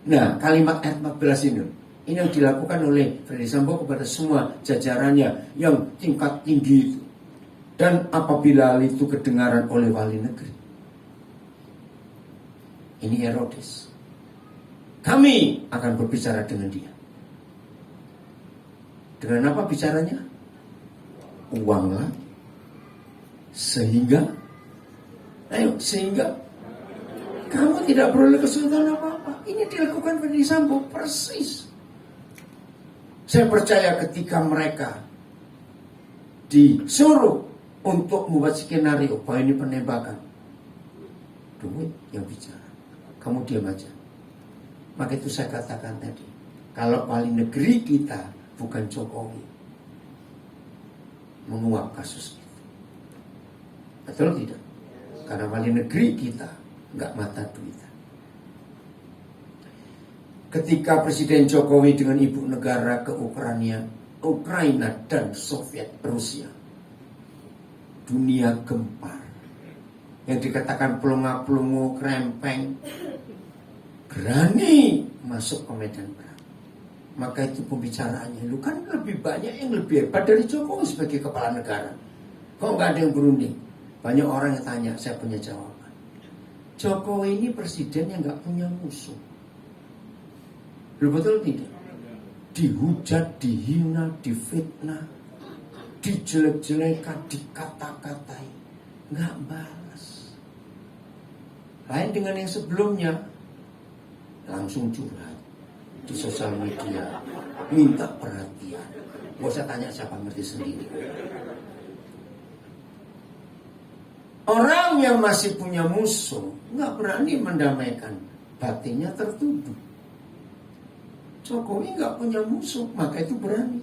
S2: Nah, kalimat ayat 14 ini yang dilakukan oleh Ferdy Sambo kepada semua jajarannya yang tingkat tinggi itu. Dan apabila hal itu kedengaran oleh wali negeri, ini Herodes, kami akan berbicara dengan dia. Dengan apa bicaranya? Uanglah. Sehingga kamu tidak perlu kesulitan apa-apa. Ini dilakukan Ferdy Sambo persis. Saya percaya ketika mereka disuruh untuk membuat skenario bahwa ini penembakan, duit yang bicara, kamu diam aja. Maka itu saya katakan tadi, kalau wali negeri kita bukan Jokowi menguap kasus itu, betul tidak? Karena wali negeri kita nggak mata duitan. Ketika Presiden Jokowi dengan ibu negara ke Ukraina dan Soviet Rusia, dunia gempar. Yang dikatakan pelongo-pelongo krempeng berani masuk ke medan perang. Maka itu pembicaraannya, lu kan lebih banyak yang lebih hebat dari Jokowi sebagai kepala negara. Kok nggak ada yang berunding? Banyak orang yang tanya, saya punya jawaban. Jokowi ini presiden yang nggak punya musuh. Betul tidak? Dihujat, dihina, difitnah, dijelek-jelekan, dikata-katai, nggak balas. Lain dengan yang sebelumnya, langsung curhat di sosial media, minta perhatian. Gak usah tanya siapa, ngerti sendiri. Orang yang masih punya musuh nggak berani mendamaikan, batinnya tertuduh. Jokowi nggak punya musuh, maka itu berani.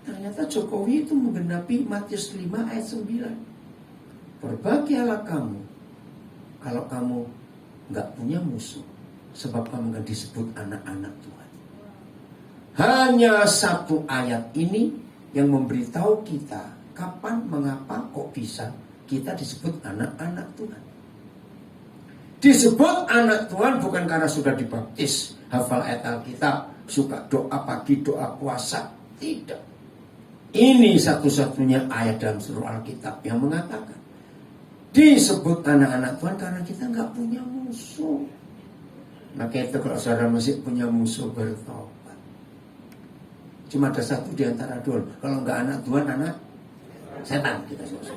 S2: Ternyata Jokowi itu menggenapi Matius 5 ayat 9. Berbahagialah kamu kalau kamu nggak punya musuh, sebab kamu akan disebut anak-anak Tuhan. Hanya satu ayat ini yang memberitahu kita kapan, mengapa, kok bisa kita disebut anak-anak Tuhan. Disebut anak Tuhan bukan karena sudah dibaptis, hafal ayat Alkitab, suka doa pagi, doa puasa. Tidak. Ini satu-satunya ayat dalam seluruh Alkitab yang mengatakan disebut anak-anak Tuhan karena kita nggak punya musuh. Maka itu kalau saudara masih punya musuh, bertobat. Cuma ada satu di antara dua. Kalau nggak anak Tuhan, anak setan kita sebut.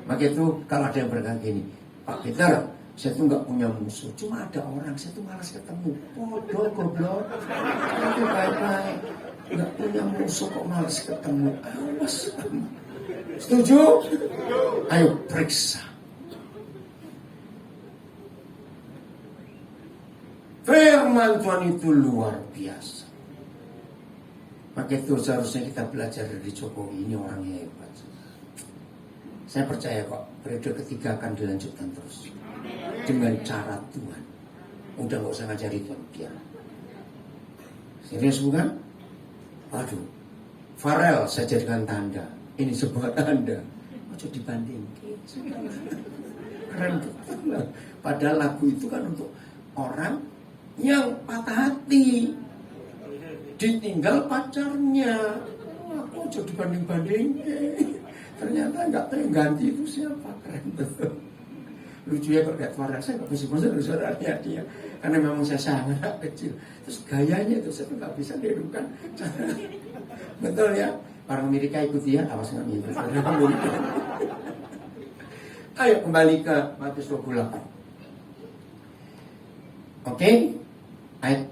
S2: Maka itu kalau ada yang berkata gini, Pak Peter, saya tuh nggak punya musuh, cuma ada orang saya tuh malas ketemu. Bodoh, goblok. Itu baik-baik. Nggak punya musuh kok malas ketemu. Awas. Setuju? Ayo periksa. Firman Tuhan itu luar biasa. Maka itu seharusnya kita belajar dari Jokowi. Ini orang yang hebat. Saya percaya kok periode ketiga akan dilanjutkan terus dengan cara Tuhan. Udah gak usah ngajari Tuhan, biar. Serius bukan? Aduh, Farel saya jadikan tanda. Ini sebuah tanda. Ojo dibanding. Keren betul. Padahal lagu itu kan untuk orang yang patah hati, ditinggal pacarnya. Aku ojo dibanding-banding. Ternyata nggak tahu yang ganti itu siapa. Keren betul. Lucu ya kalau lihat Farel, saya nggak bisa dari saudaranya dia, karena memang saya sangat kecil. Terus gayanya itu saya nggak bisa dirukan. Betul ya. Orang Amerika ikut dia, awas nggak ngikut. Ayo kembali ke Matius 28. Oke, ayat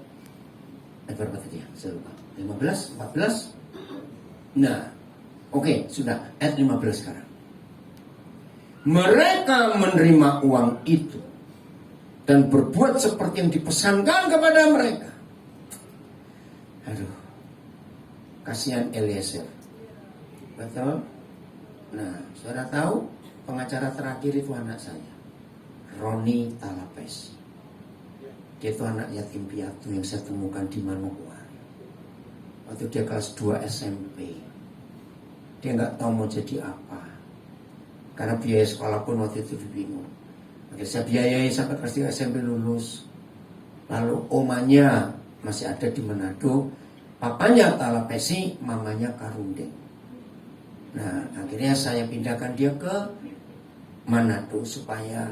S2: berapa tadi ya? Saya lupa. 15, 14. Nah, oke, sudah ayat 15 sekarang. Mereka menerima uang itu dan berbuat seperti yang dipesankan kepada mereka. Aduh, kasihan Eliezer. Betul? Nah, saudara tahu pengacara terakhir itu anak saya, Roni Talapes. Dia itu anak yatim piatu yang saya temukan di Manokwari waktu dia kelas 2 SMP. Dia nggak tahu mau jadi apa. Karena biaya sekolah pun waktu itu bingung. Akhirnya saya biayai sampai kelas 3 SMP lulus. Lalu omanya masih ada di Manado, papanya Talapesi, mamanya Karundeng. Nah, akhirnya saya pindahkan dia ke Manado supaya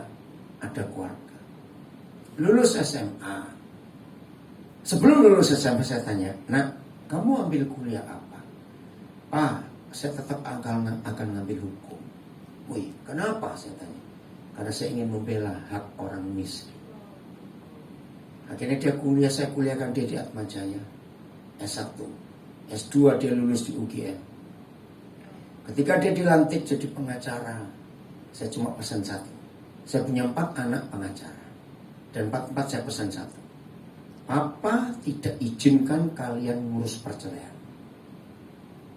S2: ada keluarga. Lulus SMA. Sebelum lulus SMA saya tanya, "Nak, kamu ambil kuliah apa?" "Pak, saya tetap akan ngambil hukum." "Wih, kenapa?" saya tanya. "Karena saya ingin membela hak orang miskin." Akhirnya dia kuliah, saya kuliahkan dia di Atmajaya S1, S2 dia lulus di UGM. Ketika dia dilantik jadi pengacara, saya cuma pesan satu. Saya punya 4 anak pengacara, dan 4 saya pesan satu. Papa tidak izinkan kalian ngurus perceraian.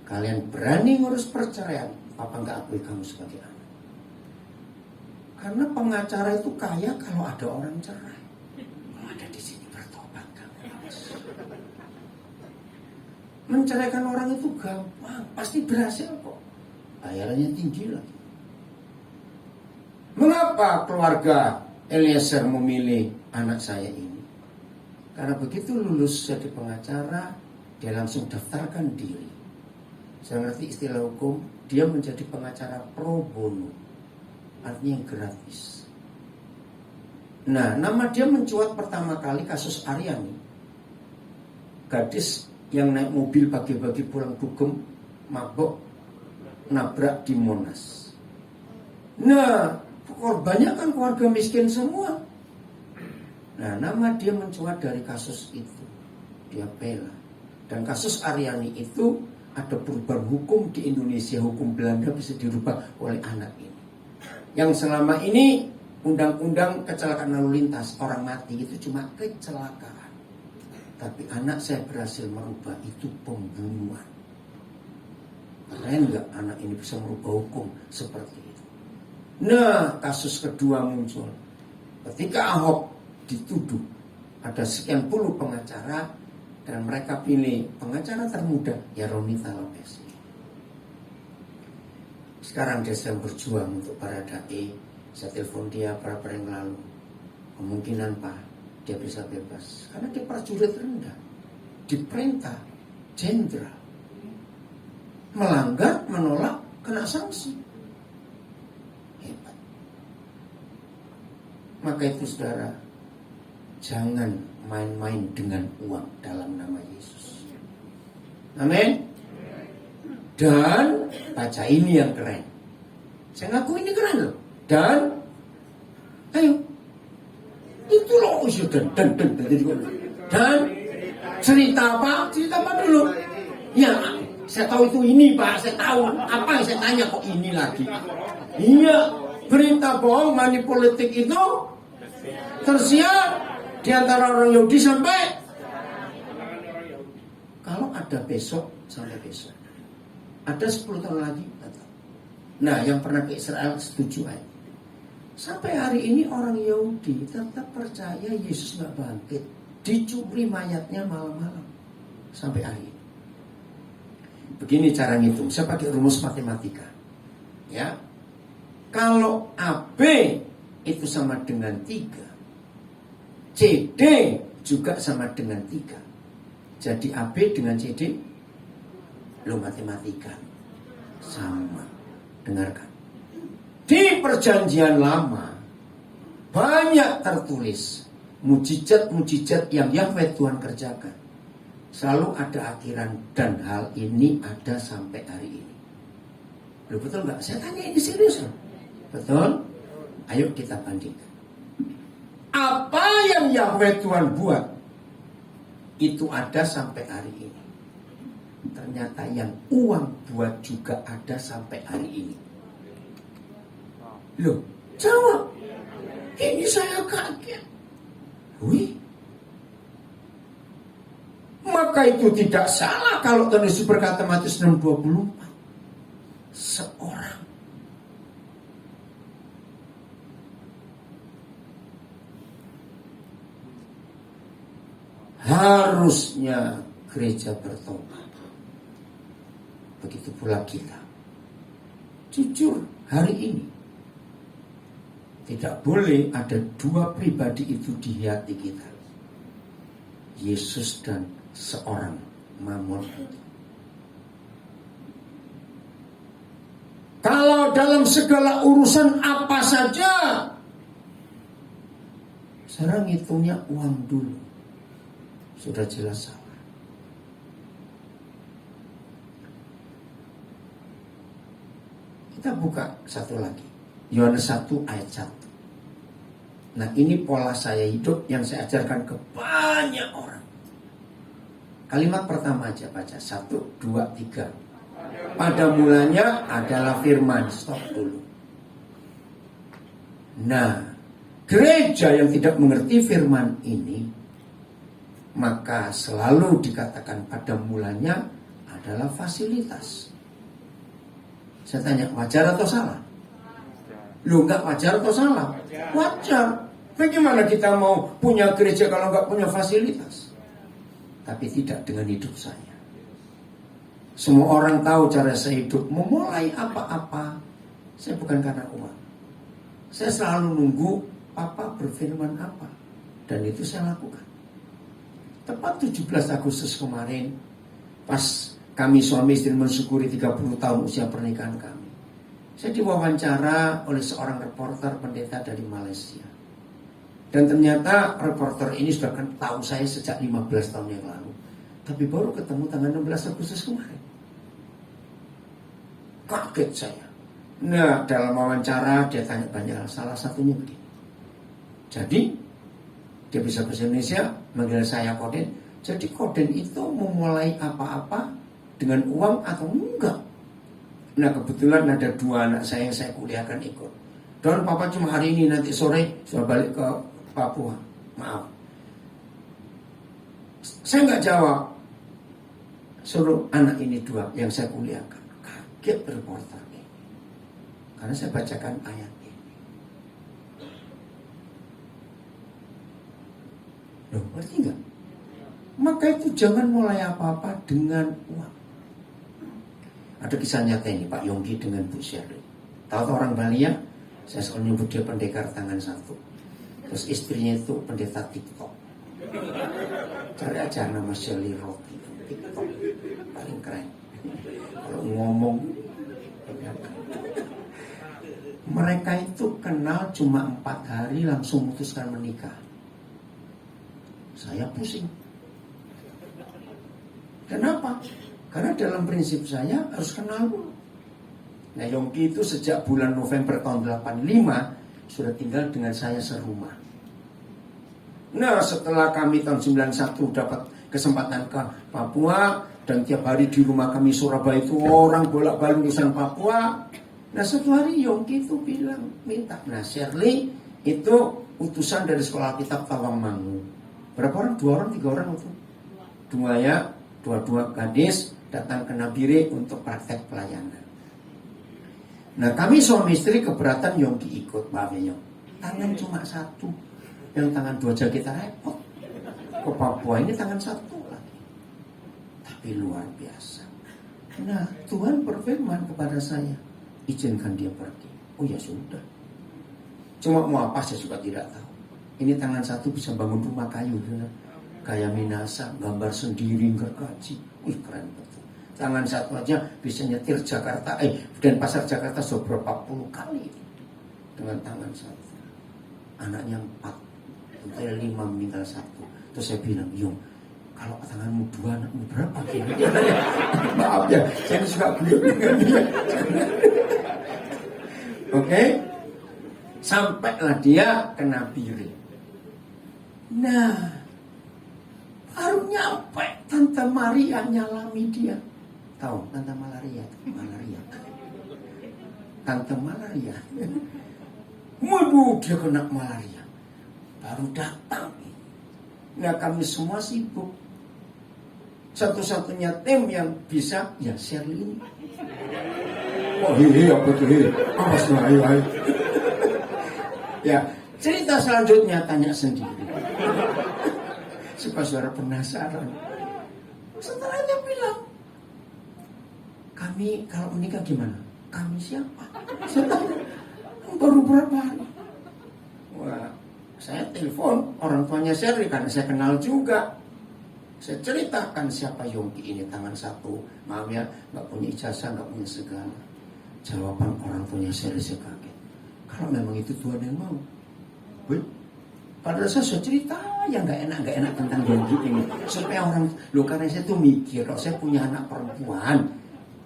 S2: Kalian berani ngurus perceraian, Papa nggak akui kamu sebagai anak. Karena pengacara itu kaya kalau ada orang cerai. Kalau ada di sini bertobat kamu. Menceraikan orang itu gampang, pasti berhasil kok. Bayarannya tinggi lagi. Mengapa keluarga Eliezer memilih anak saya ini? Karena begitu lulus jadi pengacara, dia langsung daftarkan diri. Saya ngerti istilah hukum, dia menjadi pengacara pro bono, artinya gratis. Nah, nama dia mencuat pertama kali kasus Aryani, gadis yang naik mobil pagi-pagi pulang dugem, mabok, nabrak di Monas. Nah, korbannya kan keluarga miskin semua. Nah, nama dia mencuat dari kasus itu. Dia bela. Dan kasus Aryani itu ada perubahan hukum di Indonesia. Hukum Belanda bisa dirubah oleh anak ini. Yang selama ini undang-undang kecelakaan lalu lintas, orang mati itu cuma kecelakaan. Tapi anak saya berhasil merubah itu pembunuhan. Keren nggak anak ini bisa merubah hukum seperti itu? Nah, kasus kedua muncul ketika Ahok dituduh ada sekian puluh pengacara dan mereka pilih pengacara termuda ya Roni Talapesi. Sekarang dia sedang berjuang untuk Baradae. Saya telepon dia beberapa yang lalu. Kemungkinan Pak dia bisa bebas karena dia prajurit rendah, diperintah jenderal, melanggar, menolak, kena sanksi. Hebat. Maka itu saudara, jangan main-main dengan uang dalam nama Yesus. Amin. Dan baca ini yang keren. Saya ngaku ini keren loh. Dan ayo, itu loh dan cerita apa? Cerita apa dulu? Ya, saya tahu itu ini Pak. Saya tahu apa yang saya tanya kok ini lagi. Iya, berita bohong manipolitik itu tersiar di antara orang Yahudi sampai kalau ada besok sampai besok. Ada 10 tahun lagi. Nah, yang pernah ke Israel setuju aja. Sampai hari ini orang Yahudi tetap percaya Yesus nggak bangkit. Dicuri mayatnya malam-malam. Sampai hari ini. Begini cara ngitung. Saya pakai rumus matematika. Ya. Kalau AB itu sama dengan 3. CD juga sama dengan 3. Jadi AB dengan CD lo matematika sama. Dengarkan. Di perjanjian lama banyak tertulis mujizat-mujizat yang Yahweh Tuhan kerjakan. Selalu ada akhiran dan hal ini ada sampai hari ini. Loh, betul nggak? Saya tanya ini serius loh. Betul? Ayo kita bandingkan. Apa yang Yahweh Tuhan buat itu ada sampai hari ini. Ternyata yang uang buat juga ada sampai hari ini. Loh, jawab. Ini saya kaget. Wih. Maka itu tidak salah kalau Tuhan Yesus berkata Matius 6:24. Seorang harusnya gereja bertobat. Begitu pula kita. jujur hari ini tidak boleh ada dua pribadi itu di hati kita. Yesus dan seorang Mamon. Kalau dalam segala urusan apa saja, sekarang hitungnya uang dulu. Sudah jelas salah. Kita buka satu lagi. Yohanes 1 ayat 1. Nah, ini pola saya hidup yang saya ajarkan ke banyak orang. Kalimat pertama aja baca. 1, 2, 3. Pada mulanya adalah firman. Stop dulu. Nah, gereja yang tidak mengerti firman ini, maka selalu dikatakan pada mulanya adalah fasilitas. Saya tanya, wajar atau salah? Lu enggak wajar atau salah? Wajar. Bagaimana kita mau punya gereja kalau enggak punya fasilitas? Tapi tidak dengan hidup saya. Semua orang tahu cara saya hidup. Memulai apa-apa, saya bukan karena uang. Saya selalu nunggu Papa berfirman apa. Dan itu saya lakukan. Tepat 17 Agustus kemarin, pas kami suami istri mensyukuri 30 tahun usia pernikahan kami, saya diwawancara oleh seorang reporter pendeta dari Malaysia. Dan ternyata reporter ini sudah tahu saya sejak 15 tahun yang lalu. Tapi baru ketemu tanggal 16 Agustus kemarin. Kaget saya. Nah, dalam wawancara dia tanya banyak hal. Salah satunya begini. Jadi, dia bisa bahasa Indonesia, manggil saya Koden. Jadi Koden itu memulai apa-apa dengan uang atau enggak? Nah, kebetulan ada 2 anak saya yang saya kuliahkan ikut. Dan Papa cuma hari ini, nanti sore sudah balik ke Papua. Maaf. Saya enggak jawab. Suruh anak ini 2 yang saya kuliahkan. Kaget reporter ini. Karena saya bacakan ayat ini. Loh, ngerti enggak? Maka itu jangan mulai apa-apa dengan uang. Ada kisah nyata ini Pak Yonggi dengan Bu Shirley. Tahu orang Bali ya? Saya selalu nyebut dia pendekar tangan satu. Terus istrinya itu pendeta TikTok. Cari aja nama Shirley Roti. TikTok paling keren. Kalau ngomong, mereka itu kenal cuma 4 hari langsung memutuskan menikah. Saya pusing. Kenapa? Karena dalam prinsip saya harus kenal dulu. Nah, Yongki itu sejak bulan November tahun 85 sudah tinggal dengan saya serumah. Nah, setelah kami tahun 91 dapat kesempatan ke Papua, dan tiap hari di rumah kami Surabaya itu orang bolak-balik urusan Papua. Nah, satu hari Yongki itu bilang minta. Nah, Shirley itu utusan dari sekolah kitab Tawangmangu. Berapa orang? 2 orang, 3 orang itu. 2 ya, 2 gadis datang ke Nabire untuk praktek pelayanan. Nah, kami suami istri keberatan Yongki ikut, maaf ya Yong. Tangan cuma 1, yang tangan 2 aja kita repot. Ke Papua ini tangan 1 lagi. Tapi luar biasa. Nah, Tuhan berfirman kepada saya, izinkan dia pergi. Oh ya sudah. Cuma mau apa saya juga tidak tahu. Ini tangan 1 bisa bangun rumah kayu, kayak Minasa, gambar sendiri, gergaji. Wih, keren betul. Tangan 1 aja bisa nyetir Jakarta, dan pasar Jakarta sudah berapa puluh kali dengan tangan 1. Anaknya 4, sampai 5 meninggal 1. Terus saya bilang, Yung, kalau tanganmu 2, anakmu berapa? Maaf ya, saya suka beliau dengan dia. Oke, sampailah dia ke Nabire. Nah, baru nyampe Tante Maria nyalami dia. Tahu Tante Malaria? Tante Malaria. Waduh, dia kena malaria. Baru datang. Nah, kami semua sibuk. Satu-satunya tim yang bisa, ya Shirley ini. Oh, apa tuh? Awas lah, ayo. Ya, cerita selanjutnya tanya sendiri. Supaya saudara penasaran. Setelah dia bilang, kami kalau menikah gimana? Kami siapa? Saya tanya, baru berapa hari? Wah, saya telepon orang tuanya Sherry karena saya kenal juga. Saya ceritakan siapa Yongki ini, tangan satu. Maaf ya, nggak punya ijazah, nggak punya segala. Jawaban orang tuanya Sherry, saya kaget. Kalau memang itu Tuhan yang mau. Wih, padahal saya sudah cerita yang nggak enak tentang Yongki ini. Supaya orang, loh karena saya tuh mikir, kalau saya punya anak perempuan,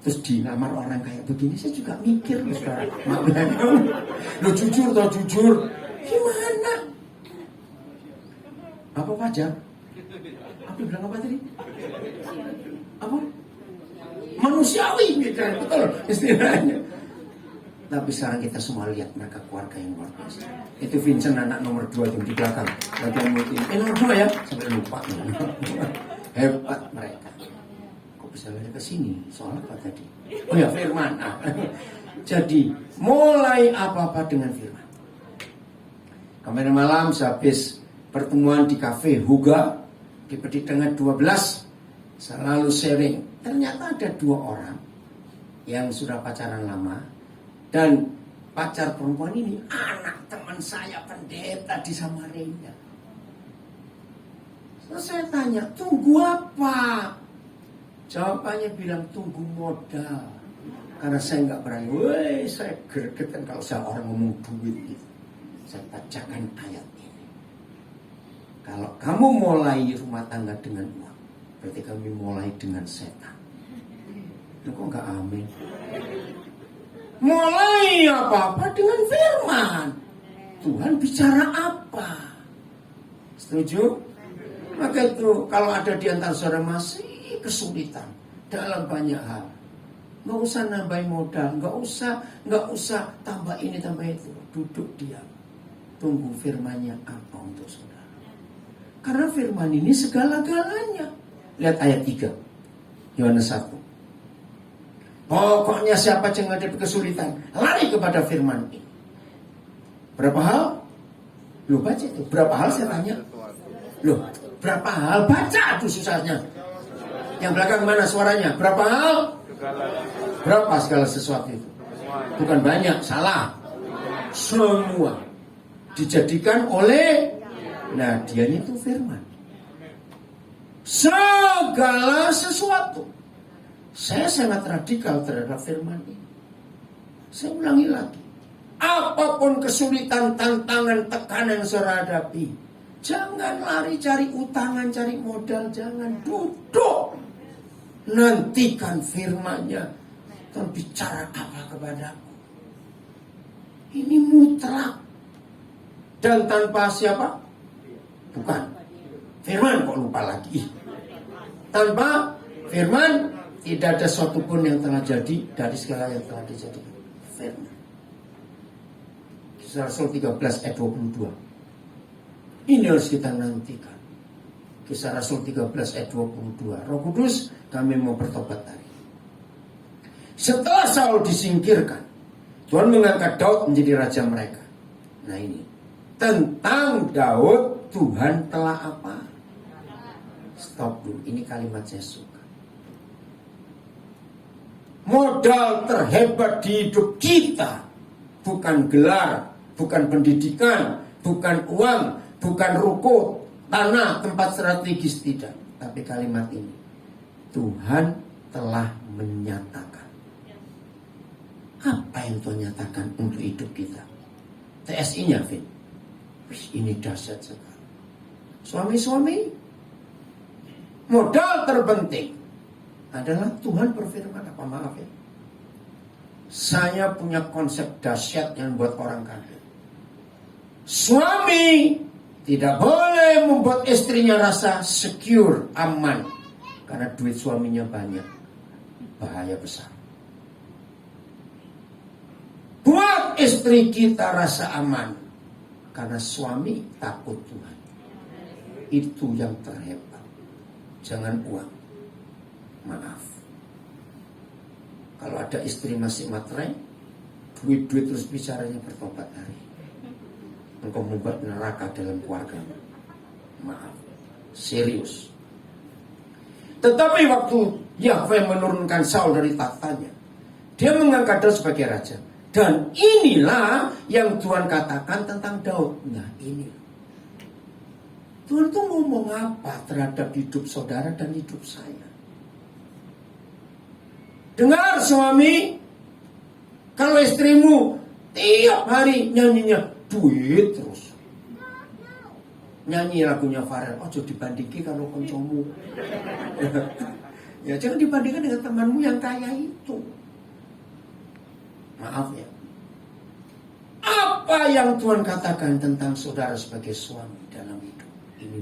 S2: terus dilamar orang kayak begini, saya juga mikir loh sekarang. Maaf ya, lo jujur toh jujur. Gimana? Apa wajar? Apa bilang apa tadi? Apa? Manusiawi, betul istilahnya. Tapi sekarang kita semua lihat mereka keluarga yang luar biasa. Itu Vincent anak nomor 2 yang di belakang. Bagian multi. Nomor 2 ya? Sampai lupa. Hebat mereka. Kok bisa lari ke sini? Soal apa tadi? Oh ya, firman. Jadi mulai apa-apa dengan firman. Kemarin malam sehabis pertemuan di kafe Huga di Petit Tengah 12, selalu sharing. Ternyata ada 2 orang yang sudah pacaran lama, dan pacar perempuan ini anak teman saya pendeta di Samarinda. Terus saya tanya, tunggu apa? Jawabannya bilang tunggu modal. Karena saya nggak berani. Woi, saya gregetan kalau saya orang ngomong duit gitu. Saya bacakan ayat ini. Kalau kamu mulai rumah tangga dengan uang, berarti kami mulai dengan setan. Lu kok nggak amin? Mulai apa-apa dengan firman. Tuhan bicara apa? Setuju? Maka itu kalau ada di antara saudara masih kesulitan dalam banyak hal, nggak usah nambahin modal, nggak usah tambah ini tambah itu. Duduk diam, tunggu firmannya apa untuk saudara. Karena firman ini segala-galanya. Lihat ayat 3 Yohanes 1. Pokoknya siapa yang menghadapi kesulitan, lari kepada firman ini. Berapa hal? Loh baca itu. Berapa hal saya tanya? Loh, berapa hal? Baca tuh susahnya. Yang belakang mana suaranya? Berapa hal? Berapa segala sesuatu itu? Bukan banyak, salah. Semua dijadikan oleh, nah dia itu firman. Segala sesuatu. Saya sangat radikal terhadap firman ini. Saya ulangi lagi. Apapun kesulitan, tantangan, tekanan yang saudara hadapi, jangan lari cari utangan, cari modal. Jangan duduk. Nantikan firman-Nya. Tuhan bicara apa kepadaku. Ini mutlak. Dan tanpa siapa? Bukan. Firman kok lupa lagi. Tanpa firman tidak ada suatu pun yang telah jadi dari segala yang telah dijadikan. Firman. Kisah Rasul 13 ayat 22. Ini harus kita nantikan. Kisah Rasul 13 ayat 22. Roh Kudus, kami mau bertobat hari. Setelah Saul disingkirkan, Tuhan mengangkat Daud menjadi raja mereka. Nah ini. Tentang Daud, Tuhan telah apa? Stop dulu. Ini kalimat saya suka. Modal terhebat di hidup kita bukan gelar, bukan pendidikan, bukan uang, bukan ruko, tanah, tempat strategis, tidak. Tapi kalimat ini, Tuhan telah menyatakan. Apa yang Tuhan nyatakan untuk hidup kita? TSI-nya, Vin. Ini dahsyat sekali. Suami-suami, modal terpenting adalah Tuhan berfirman apa, maaf ya. Saya punya konsep dahsyat yang buat orang kaget. Suami tidak boleh membuat istrinya rasa secure, aman. Karena duit suaminya banyak. Bahaya besar. Buat istri kita rasa aman. Karena suami takut Tuhan. Itu yang terhebat. Jangan uang. Maaf. Kalau ada istri masih materai, duit-duit terus bicaranya bertobat hari. Engkau membuat neraka dalam keluarga. Maaf. Serius. Tetapi waktu Yahweh menurunkan Saul dari tahtanya, Dia mengangkat Daud sebagai raja. Dan inilah yang Tuhan katakan tentang Daud. Nah ini. Tuhan tuh ngomong apa terhadap hidup saudara dan hidup saya? Dengar suami, kalau istrimu tiap hari nyanyinya duit terus. Nyanyi lagunya Farel, ojo dibandingkan kalau koncomu. Ya jangan dibandingkan dengan temanmu yang kaya itu. Maaf ya. Apa yang Tuhan katakan tentang saudara sebagai suami dalam hidup ini?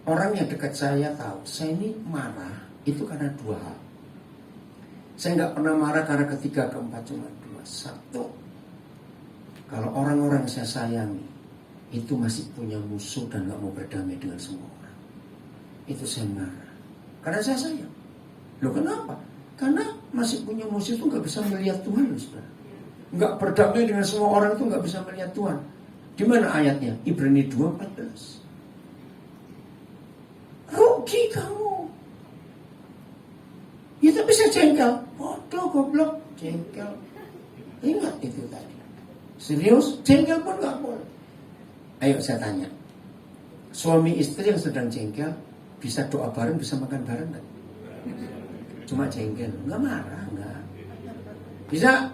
S2: Orang yang dekat saya tahu, saya ini marah itu karena dua hal. Saya nggak pernah marah karena ketiga, keempat, cuma dua. Satu, kalau orang-orang yang saya sayangi itu masih punya musuh dan nggak mau berdamai dengan semua orang, itu saya marah. Karena saya sayang. Loh kenapa? Karena masih punya musuh itu nggak bisa melihat Tuhan, saudara. Nggak berdamai dengan semua orang itu nggak bisa melihat Tuhan. Di mana ayatnya? Ibrani 2:14. Rugi kamu. Ya tapi saya jengkel. Bodoh, goblok, jengkel. Ingat itu tadi. Serius, jengkel pun nggak boleh. Ayo saya tanya. Suami istri yang sedang jengkel bisa doa bareng, bisa makan bareng nggak? Cuma jengkel, nggak marah, nggak. Bisa?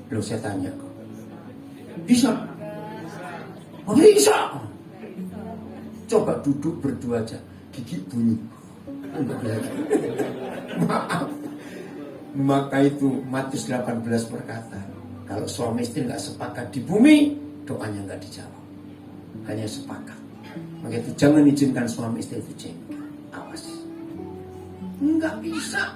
S2: Loh saya tanya kok. Bisa? Oh, bisa. Coba duduk berdua aja, gigi bunyi. Maaf. Maka itu Matius 18 berkata, kalau suami istri nggak sepakat di bumi, doanya nggak dijawab. Hanya sepakat. Maka itu jangan izinkan suami istri itu jengkel. Awas. Nggak bisa.